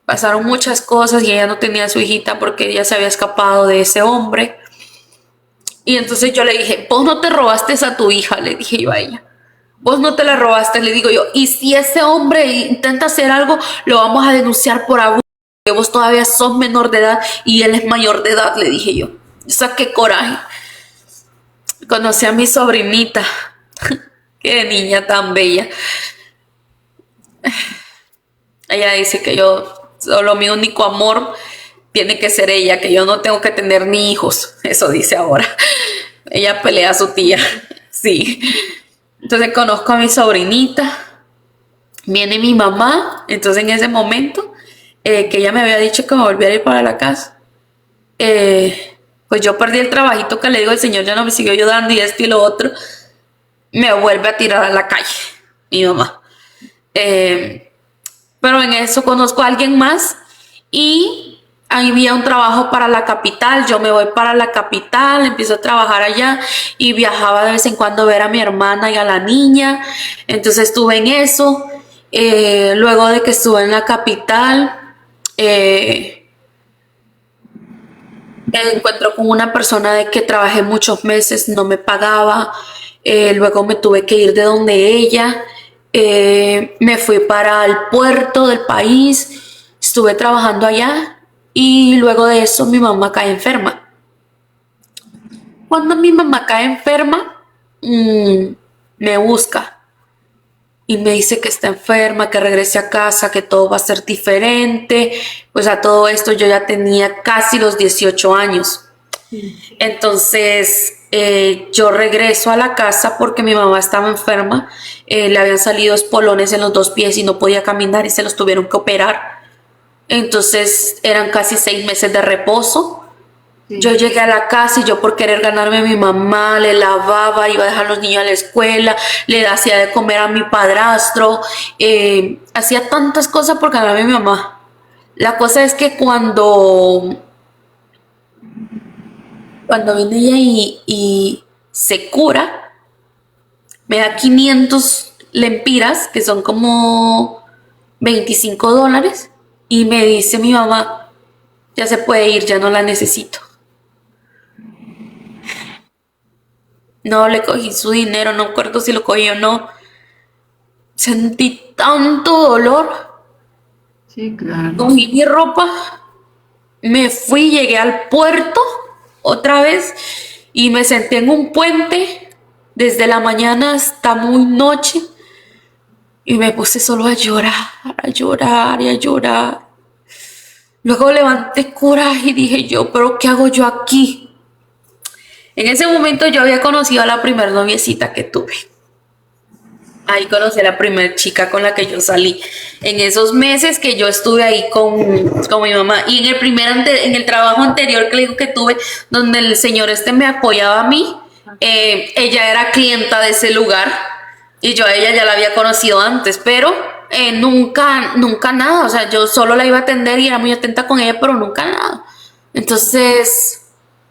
pasaron muchas cosas y ella no tenía a su hijita porque ella se había escapado de ese hombre. Y entonces yo le dije, vos no te robaste a tu hija, le dije yo a ella. Vos no te la robaste, le digo yo. Y si ese hombre intenta hacer algo, lo vamos a denunciar por abuso, que vos todavía sos menor de edad y él es mayor de edad, le dije yo. O sea, qué coraje. Conocí a mi sobrinita. Qué niña tan bella. Ella dice que solo mi único amor tiene que ser ella, que yo no tengo que tener ni hijos. Eso dice ahora. Ella pelea a su tía. Sí. Entonces conozco a mi sobrinita. Viene mi mamá. Entonces en ese momento que ella me había dicho que me volviera a ir para la casa, pues yo perdí el trabajito que le digo, el señor ya no me siguió ayudando y esto y lo otro. Me vuelve a tirar a la calle mi mamá. Pero en eso conozco a alguien más y ahí había un trabajo para la capital. Yo me voy para la capital, empiezo a trabajar allá y viajaba de vez en cuando a ver a mi hermana y a la niña. Entonces estuve en eso. Luego de que estuve en la capital, Me encuentro con una persona de que trabajé muchos meses, no me pagaba, luego me tuve que ir de donde ella, me fui para el puerto del país, estuve trabajando allá y luego de eso mi mamá cae enferma. Cuando mi mamá cae enferma, me busca y me dice que está enferma, que regrese a casa, que todo va a ser diferente. Pues a todo esto yo ya tenía casi los 18 años. Entonces yo regreso a la casa porque mi mamá estaba enferma, le habían salido espolones en los dos pies y no podía caminar y se los tuvieron que operar. Entonces eran casi 6 meses de reposo. Yo llegué a la casa y yo por querer ganarme a mi mamá, le lavaba, iba a dejar a los niños a la escuela, le hacía de comer a mi padrastro, hacía tantas cosas por ganarme a mi mamá. La cosa es que cuando viene ella y se cura, me da 500 lempiras, que son como $25, y me dice mi mamá, ya se puede ir, ya no la necesito. No le cogí su dinero, no recuerdo si lo cogí o no. Sentí tanto dolor. Sí, claro. Cogí mi ropa, me fui, llegué al puerto otra vez y me senté en un puente desde la mañana hasta muy noche y me puse solo a llorar, a llorar y a llorar. Luego levanté coraje y dije yo, pero ¿qué hago yo aquí? En ese momento yo había conocido a la primer noviecita que tuve. Ahí conocí a la primer chica con la que yo salí. En esos meses que yo estuve ahí con mi mamá. Y en el trabajo anterior que le digo que tuve, donde el señor me apoyaba a mí, ella era clienta de ese lugar. Y yo a ella ya la había conocido antes, pero nunca nada. O sea, yo solo la iba a atender y era muy atenta con ella, pero nunca nada. Entonces,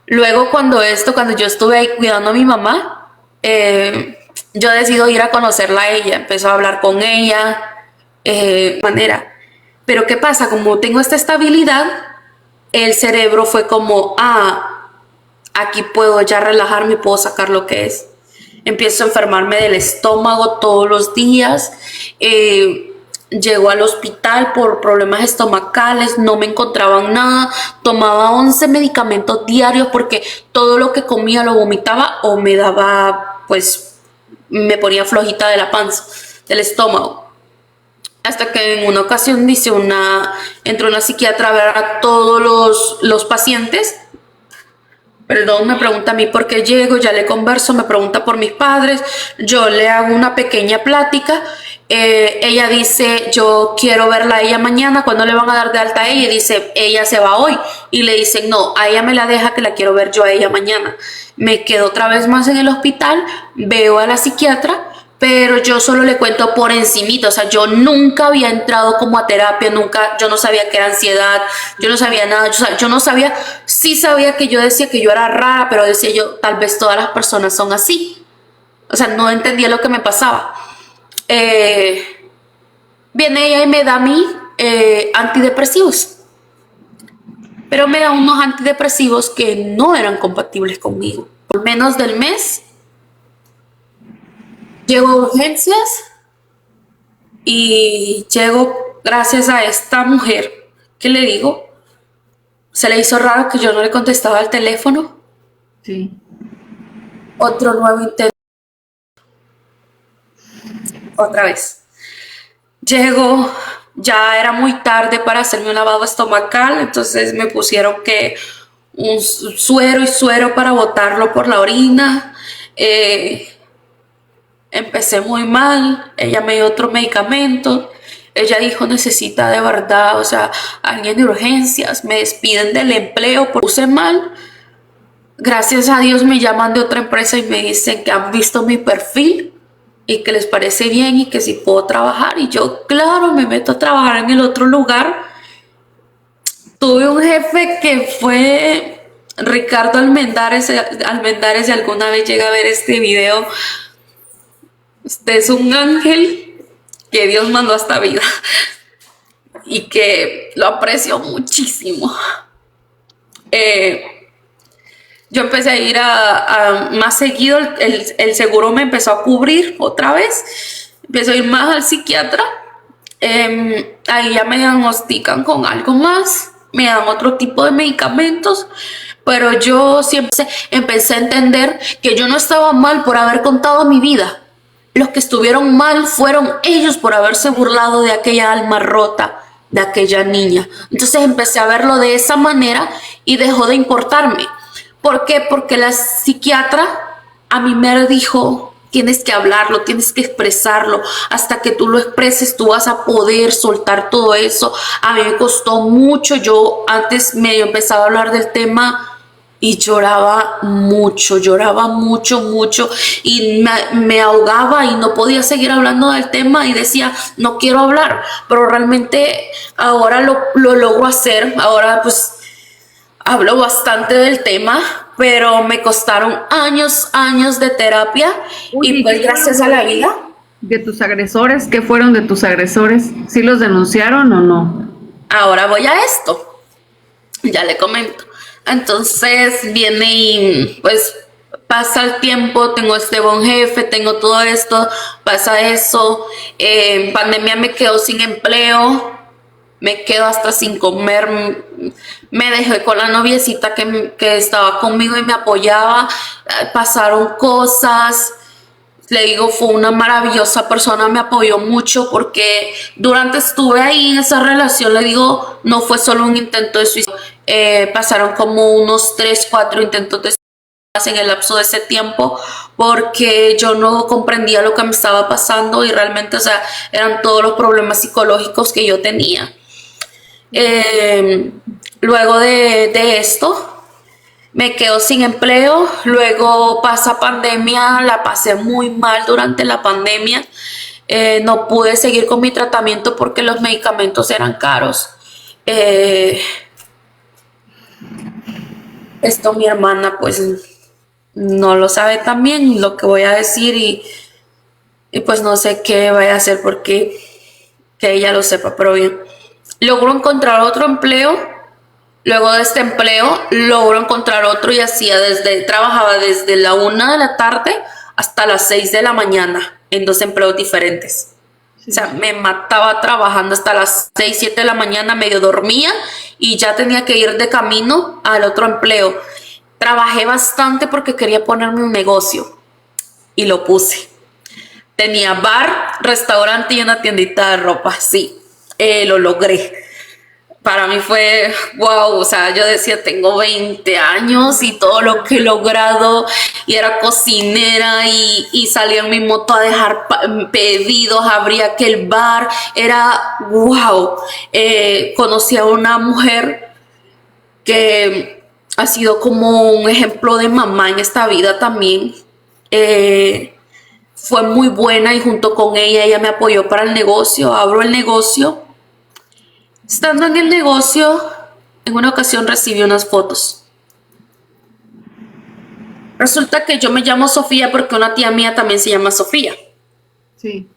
luego cuando yo estuve ahí cuidando a mi mamá, yo decido ir a conocerla a ella, empezó a hablar con ella, manera. Pero ¿qué pasa? Como tengo esta estabilidad, el cerebro fue como, aquí puedo ya relajarme, puedo sacar lo que es. Empiezo a enfermarme del estómago todos los días. Llego al hospital por problemas estomacales, no me encontraban nada, tomaba 11 medicamentos diarios porque todo lo que comía lo vomitaba o me daba, pues, me ponía flojita de la panza, del estómago. Hasta que en una ocasión entró una psiquiatra a ver a todos los pacientes. Perdón, me pregunta a mí por qué llego, ya le converso, me pregunta por mis padres, yo le hago una pequeña plática, ella dice, yo quiero verla a ella mañana, ¿cuándo le van a dar de alta a ella? Y dice, ella se va hoy, y le dicen, no, a ella me la deja que la quiero ver yo a ella mañana. Me quedo otra vez más en el hospital, veo a la psiquiatra, pero yo solo le cuento por encimita, o sea, yo nunca había entrado como a terapia, yo no sabía que era ansiedad, yo no sabía nada, yo no sabía, sí sabía que yo decía que yo era rara, pero decía yo, tal vez todas las personas son así, o sea, no entendía lo que me pasaba. Viene ella y me da a mí antidepresivos, pero me da unos antidepresivos que no eran compatibles conmigo. Por menos del mes, llego a urgencias y llego gracias a esta mujer que le digo, se le hizo raro que yo no le contestaba al teléfono. Sí. Otro nuevo intento. Otra vez. Llego, ya era muy tarde para hacerme un lavado estomacal, entonces me pusieron que un suero para botarlo por la orina. Empecé muy mal, ella me dio otro medicamento, ella dijo necesita de verdad, o sea, alguien de urgencias, me despiden del empleo porque puse mal. Gracias a Dios me llaman de otra empresa y me dicen que han visto mi perfil y que les parece bien y que si puedo trabajar. Y yo, claro, me meto a trabajar en el otro lugar. Tuve un jefe que fue Ricardo Almendares, si alguna vez llega a ver este video. Usted es un ángel que Dios mandó a esta vida y que lo aprecio muchísimo. Yo empecé a ir a más seguido, el seguro me empezó a cubrir otra vez, empecé a ir más al psiquiatra. Ahí ya me diagnostican con algo más, me dan otro tipo de medicamentos, pero yo siempre empecé a entender que yo no estaba mal por haber contado mi vida. Los que estuvieron mal fueron ellos por haberse burlado de aquella alma rota, de aquella niña. Entonces empecé a verlo de esa manera y dejó de importarme. ¿Por qué? Porque la psiquiatra a mí me dijo: tienes que hablarlo, tienes que expresarlo. Hasta que tú lo expreses, tú vas a poder soltar todo eso. A mí me costó mucho. Yo antes medio empezaba a hablar del tema y lloraba mucho, mucho. Y me ahogaba y no podía seguir hablando del tema y decía, no quiero hablar. Pero realmente ahora lo logro hacer. Ahora pues hablo bastante del tema, pero me costaron años de terapia. Oye, Y pues gracias a la vida. ¿de tus agresores? ¿Qué fueron de tus agresores? ¿Sí los denunciaron o no? Ahora voy a esto. Ya le comento. Entonces viene y pues pasa el tiempo, tengo este buen jefe, tengo todo esto, pasa eso. En pandemia me quedo sin empleo, me quedo hasta sin comer. Me dejé con la noviecita que estaba conmigo y me apoyaba. Pasaron cosas. Le digo, fue una maravillosa persona, me apoyó mucho porque durante estuve ahí en esa relación, le digo, no fue solo un intento de suicidio, pasaron como unos 3, 4 intentos de suicidio en el lapso de ese tiempo porque yo no comprendía lo que me estaba pasando y realmente, o sea, eran todos los problemas psicológicos que yo tenía. Luego de esto me quedo sin empleo, luego pasa pandemia, la pasé muy mal durante la pandemia. No pude seguir con mi tratamiento porque los medicamentos eran caros. Esto mi hermana pues no lo sabe también lo que voy a decir y pues no sé qué vaya a hacer porque que ella lo sepa, pero bien. Logro encontrar otro empleo. Luego de este empleo, logro encontrar otro y trabajaba desde la 1 de la tarde hasta las 6 de la mañana en 2 empleos diferentes. O sea, me mataba trabajando hasta las 6, 7 de la mañana, medio dormía y ya tenía que ir de camino al otro empleo. Trabajé bastante porque quería ponerme un negocio y lo puse. Tenía bar, restaurante y una tiendita de ropa, sí, lo logré. Para mí fue wow, o sea, yo decía, tengo 20 años y todo lo que he logrado, y era cocinera y salía en mi moto a dejar pedidos, abría aquel bar, era wow. Conocí a una mujer que ha sido como un ejemplo de mamá en esta vida también. Fue muy buena y junto con ella me apoyó para el negocio, abro el negocio. Estando en el negocio, en una ocasión recibí unas fotos. Resulta que yo me llamo Sofía porque una tía mía también se llama Sofía. Sí.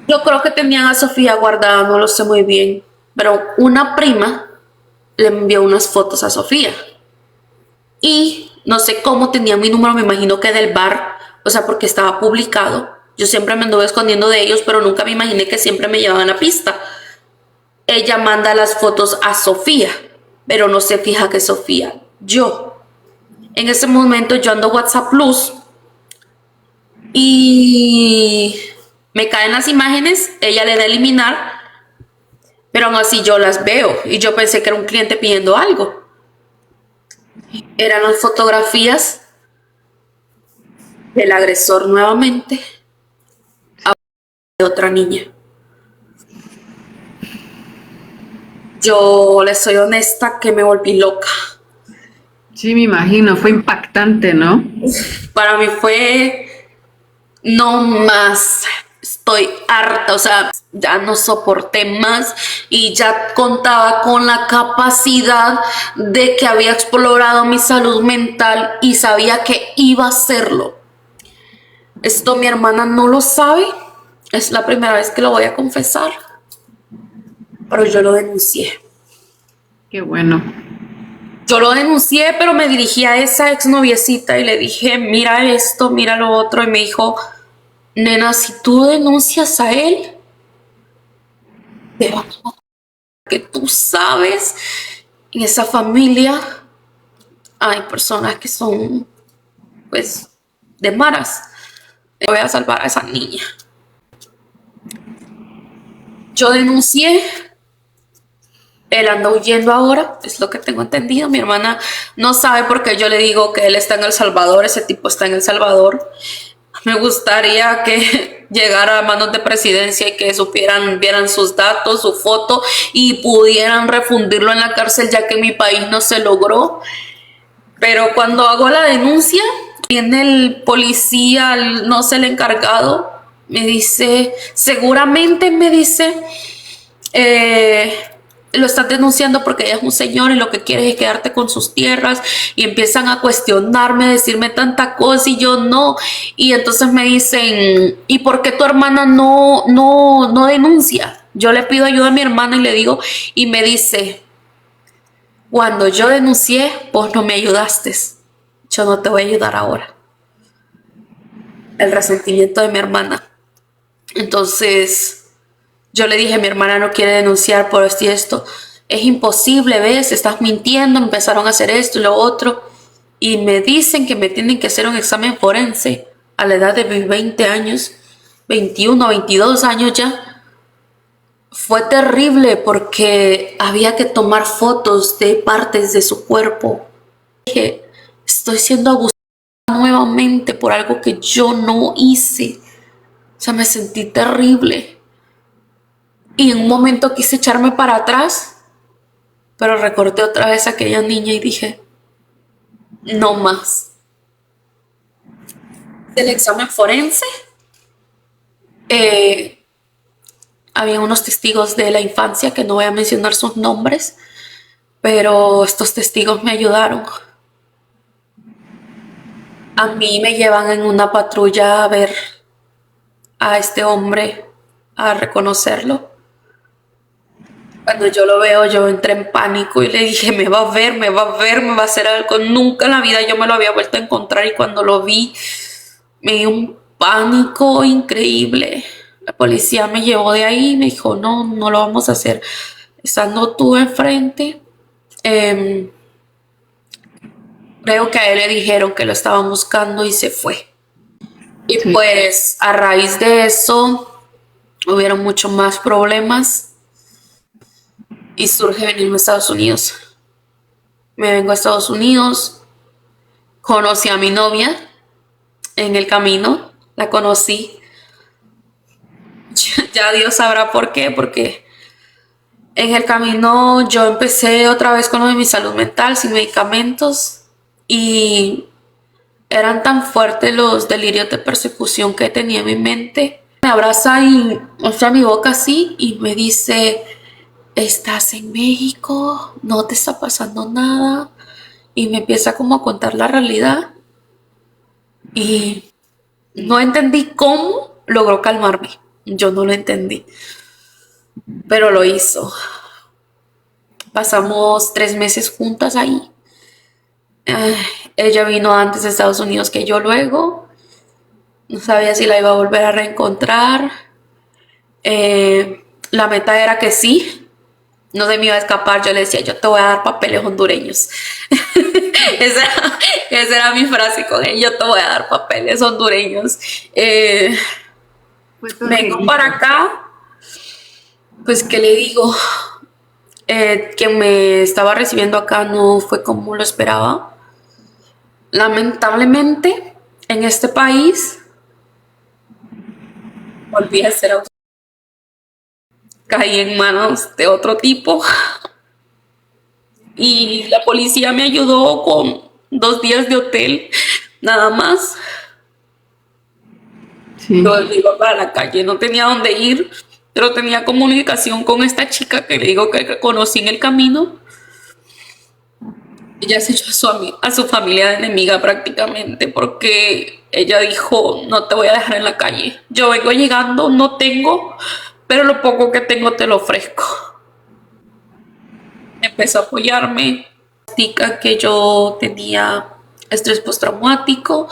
Yo creo que tenían a Sofía guardada, no lo sé muy bien, pero una prima le envió unas fotos a Sofía. Y no sé cómo tenía mi número, me imagino que del bar, o sea, porque estaba publicado. Yo siempre me anduve escondiendo de ellos, pero nunca me imaginé que siempre me llevaban a pista. Ella manda las fotos a Sofía, pero no se fija que Sofía, yo. En ese momento yo ando WhatsApp Plus y me caen las imágenes, ella le da a eliminar, pero aún así yo las veo y yo pensé que era un cliente pidiendo algo. Eran las fotografías del agresor nuevamente de otra niña. Yo les soy honesta que me volví loca. Sí, me imagino, fue impactante, ¿no? Para mí fue no más. Estoy harta, o sea, ya no soporté más y ya contaba con la capacidad de que había explorado mi salud mental y sabía que iba a hacerlo. Esto mi hermana no lo sabe, es la primera vez que lo voy a confesar, pero yo lo denuncié. Qué bueno. Yo lo denuncié, pero me dirigí a esa exnoviecita y le dije, mira esto, mira lo otro. Y me dijo, nena, si tú denuncias a él, te van a matar. Que tú sabes, en esa familia hay personas que son, pues, de malas. Voy a salvar a esa niña. Yo denuncié. Él anda huyendo ahora, es lo que tengo entendido. Mi hermana no sabe por qué yo le digo que él está en El Salvador, ese tipo está en El Salvador. Me gustaría que llegara a manos de presidencia y que supieran, vieran sus datos, su foto y pudieran refundirlo en la cárcel, ya que en mi país no se logró. Pero cuando hago la denuncia, viene el policía, no sé, el encargado, me dice, seguramente me dice, lo estás denunciando porque ella es un señor y lo que quiere es quedarte con sus tierras, y empiezan a cuestionarme, a decirme tanta cosa y yo no. Y entonces me dicen, ¿y por qué tu hermana no denuncia? Yo le pido ayuda a mi hermana y le digo, y me dice, cuando yo denuncié, vos no me ayudaste, yo no te voy a ayudar ahora. El resentimiento de mi hermana. Entonces yo le dije, mi hermana no quiere denunciar por esto y esto. Es imposible, ¿ves? Estás mintiendo, empezaron a hacer esto y lo otro. Y me dicen que me tienen que hacer un examen forense a la edad de mis 20 años, 21, 22 años ya. Fue terrible porque había que tomar fotos de partes de su cuerpo. Dije, estoy siendo abusada nuevamente por algo que yo no hice. O sea, me sentí terrible. Y en un momento quise echarme para atrás, pero recordé otra vez a aquella niña y dije, no más. Del examen forense, había unos testigos de la infancia que no voy a mencionar sus nombres, pero estos testigos me ayudaron. A mí me llevan en una patrulla a ver a este hombre, a reconocerlo. Cuando yo lo veo, yo entré en pánico y le dije, me va a ver, me va a ver, me va a hacer algo. Nunca en la vida yo me lo había vuelto a encontrar y cuando lo vi, me dio un pánico increíble. La policía me llevó de ahí y me dijo, no, no lo vamos a hacer. Estando tú enfrente, creo que a él le dijeron que lo estaban buscando y se fue. Y Sí. pues a raíz de eso, hubieron muchos más problemas. Y surge venirme a Estados Unidos. Me vengo a Estados Unidos, conocí a mi novia en el camino, la conocí. Ya Dios sabrá por qué, porque en el camino yo empecé otra vez con lo de mi salud mental, sin medicamentos, y eran tan fuertes los delirios de persecución que tenía en mi mente. Me abraza y muestra mi boca así y me dice, estás en México, no te está pasando nada. Y me empieza como a contar la realidad. Y no entendí cómo logró calmarme. Yo no lo entendí. Pero lo hizo. Pasamos 3 meses juntas ahí. Ella vino antes de Estados Unidos que yo luego. No sabía si la iba a volver a reencontrar. La meta era que sí. No se me iba a escapar. Yo le decía, yo te voy a dar papeles hondureños. Esa era mi frase con él. Yo te voy a dar papeles hondureños. Vengo para acá. Pues, ¿qué le digo? Quien me estaba recibiendo acá no fue como lo esperaba. Lamentablemente, en este país, volví a ser caí en manos de otro tipo. Y la policía me ayudó con 2 días de hotel, nada más. Sí. Yo iba para la calle, no tenía dónde ir, pero tenía comunicación con esta chica que le digo que conocí en el camino. Ella se echó a su familia de enemiga prácticamente porque ella dijo, no te voy a dejar en la calle. Yo vengo llegando, no tengo, pero lo poco que tengo te lo ofrezco. Empezó a apoyarme. diagnostican que yo tenía estrés postraumático,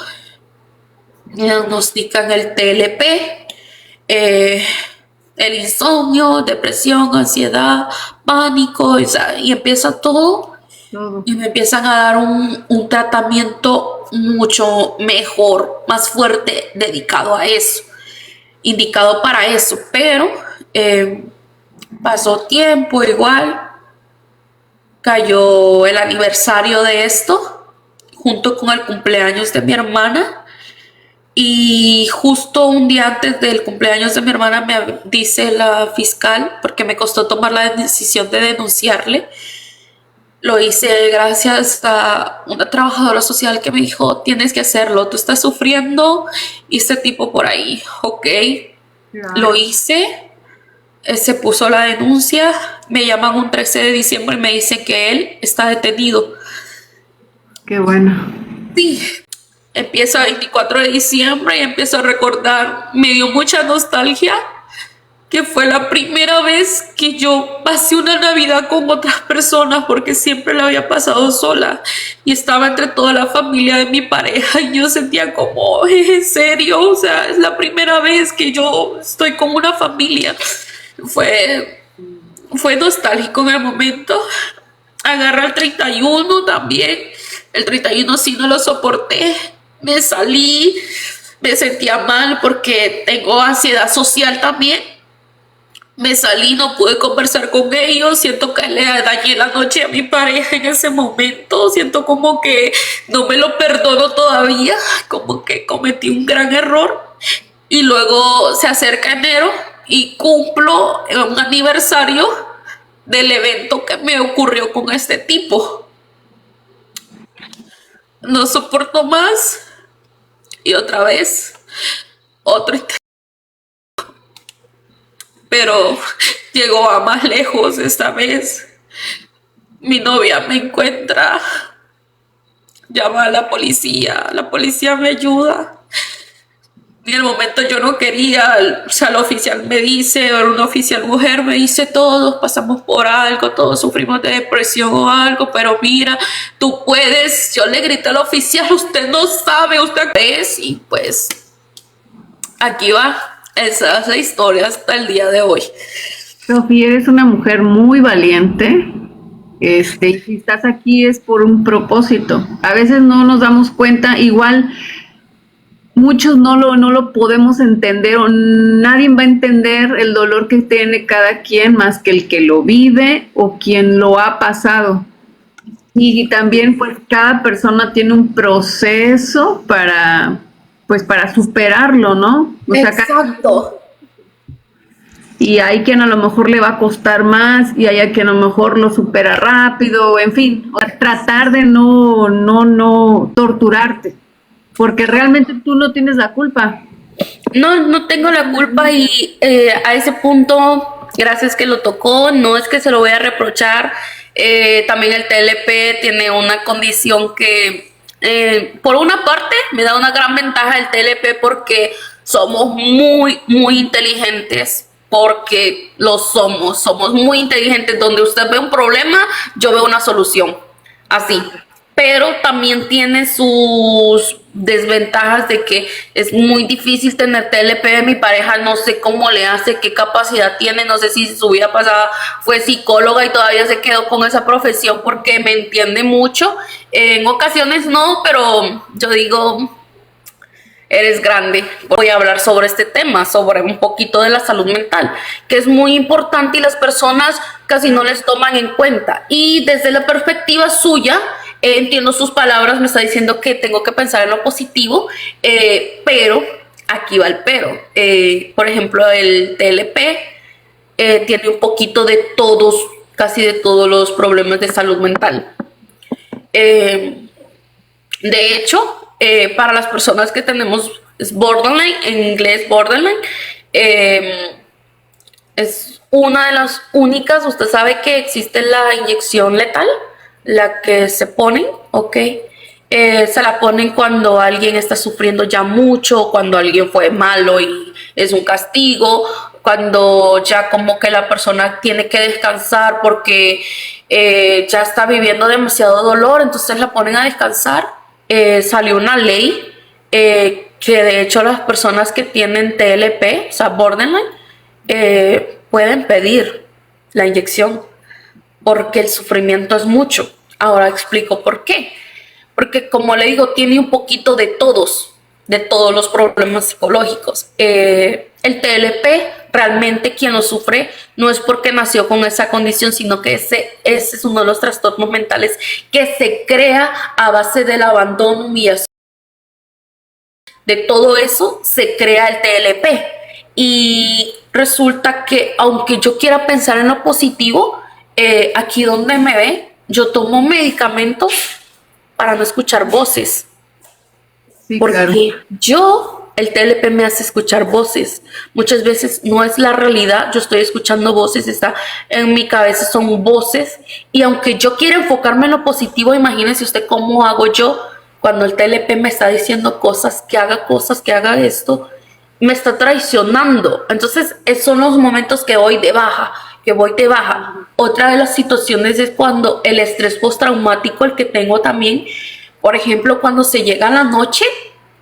me diagnostican el TLP, el insomnio, depresión, ansiedad, pánico, o sea, y empieza todo. Y me empiezan a dar un tratamiento mucho mejor, más fuerte, dedicado a eso, indicado para eso. Pero pasó tiempo, igual cayó el aniversario de esto, junto con el cumpleaños de mi hermana. Y justo un día antes del cumpleaños de mi hermana me dice la fiscal, porque me costó tomar la decisión de denunciarle. Lo hice gracias a una trabajadora social que me dijo, tienes que hacerlo, tú estás sufriendo y este tipo por ahí, ok. Claro. Lo hice, se puso la denuncia, me llaman un 13 de diciembre y me dicen que él está detenido. Qué bueno. Sí, empieza el 24 de diciembre y empiezo a recordar, me dio mucha nostalgia, que fue la primera vez que yo pasé una Navidad con otras personas, porque siempre la había pasado sola y estaba entre toda la familia de mi pareja y yo sentía como, en serio, o sea, es la primera vez que yo estoy con una familia. Fue nostálgico en el momento. Agarré el 31 también, el 31 sí no lo soporté, me salí, me sentía mal porque tengo ansiedad social también. Me salí, no pude conversar con ellos, siento que le dañé la noche a mi pareja en ese momento, siento como que no me lo perdono todavía, como que cometí un gran error. Y luego se acerca enero y cumplo un aniversario del evento que me ocurrió con este tipo. No soporto más y otra vez otro. Pero llegó a más lejos esta vez. Mi novia me encuentra, llama a la policía me ayuda. En el momento yo no quería, o sea, el oficial me dice, o una oficial mujer me dice, todos pasamos por algo, todos sufrimos de depresión o algo, pero mira, tú puedes. Yo le grité al oficial, usted no sabe, usted es, y pues aquí va. Esa es la historia hasta el día de hoy. Sofía, eres una mujer muy valiente. Y si estás aquí es por un propósito. A veces no nos damos cuenta, igual muchos no lo podemos entender, o nadie va a entender el dolor que tiene cada quien más que el que lo vive o quien lo ha pasado. Y también pues cada persona tiene un proceso para superarlo, ¿no? O sea, exacto. Y hay quien a lo mejor le va a costar más y hay quien a lo mejor lo supera rápido, en fin, tratar de no torturarte, porque realmente tú no tienes la culpa. No tengo la culpa y a ese punto, gracias que lo tocó, no es que se lo voy a reprochar. También el TLP tiene una condición que por una parte me da una gran ventaja el TLP porque somos muy inteligentes, porque lo somos muy inteligentes. Donde usted ve un problema, yo veo una solución, así. Pero también tiene sus desventajas de que es muy difícil tener TLP. Mi pareja no sé cómo le hace, qué capacidad tiene, no sé si su vida pasada fue psicóloga y todavía se quedó con esa profesión porque me entiende mucho. En ocasiones no, pero yo digo, eres grande. Voy a hablar sobre este tema, sobre un poquito de la salud mental, que es muy importante y las personas casi no les toman en cuenta. Y desde la perspectiva suya, entiendo sus palabras, me está diciendo que tengo que pensar en lo positivo, pero aquí va el pero. Por ejemplo, el TLP tiene un poquito de todos, casi de todos los problemas de salud mental. De hecho, para las personas que tenemos es borderline, en inglés borderline, es una de las únicas. Usted sabe que existe la inyección letal, la que se ponen, ok, se la ponen cuando alguien está sufriendo ya mucho, cuando alguien fue malo y es un castigo, cuando ya como que la persona tiene que descansar porque ya está viviendo demasiado dolor, entonces la ponen a descansar. Salió una ley que de hecho las personas que tienen TLP, o sea, borderline, pueden pedir la inyección porque el sufrimiento es mucho. Ahora explico por qué. Porque como le digo, tiene un poquito de todos los problemas psicológicos. El TLP, realmente quien lo sufre no es porque nació con esa condición, sino que ese es uno de los trastornos mentales que se crea a base del abandono, humillación. De todo eso se crea el TLP. Y resulta que aunque yo quiera pensar en lo positivo, aquí donde me ve, yo tomo medicamentos para no escuchar voces. Sí, Porque claro. el TLP me hace escuchar voces. Muchas veces no es la realidad, yo estoy escuchando voces, está en mi cabeza, son voces. Y aunque yo quiera enfocarme en lo positivo, imagínense usted cómo hago yo cuando el TLP me está diciendo cosas, que haga esto, me está traicionando. Entonces, esos son los momentos que voy de baja. Otra de las situaciones es cuando el estrés postraumático, el que tengo también, por ejemplo, cuando se llega a la noche,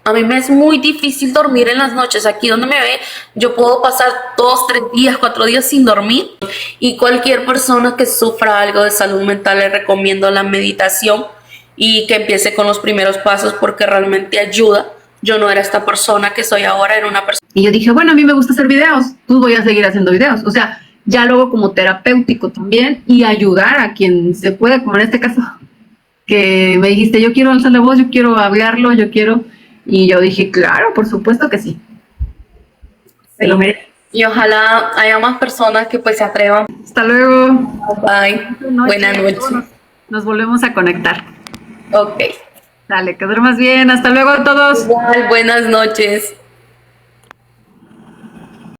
a mí me es muy difícil dormir en las noches. Aquí donde me ve, yo puedo pasar 2, 3 días, 4 días sin dormir. Y cualquier persona que sufra algo de salud mental le recomiendo la meditación y que empiece con los primeros pasos porque realmente ayuda. Yo no era esta persona que soy ahora, era una persona. Y yo dije, bueno, a mí me gusta hacer videos, pues voy a seguir haciendo videos. O sea, ya luego como terapéutico también y ayudar a quien se pueda, como en este caso, que me dijiste, yo quiero alzar la voz, yo quiero hablarlo, yo quiero... Y yo dije, claro, por supuesto que sí. Se lo merece. Y ojalá haya más personas que pues se atrevan. Hasta luego. Bye. Buenas noches. Nos volvemos a conectar. Ok. Dale, que duermas bien. Hasta luego a todos. Igual, buenas noches.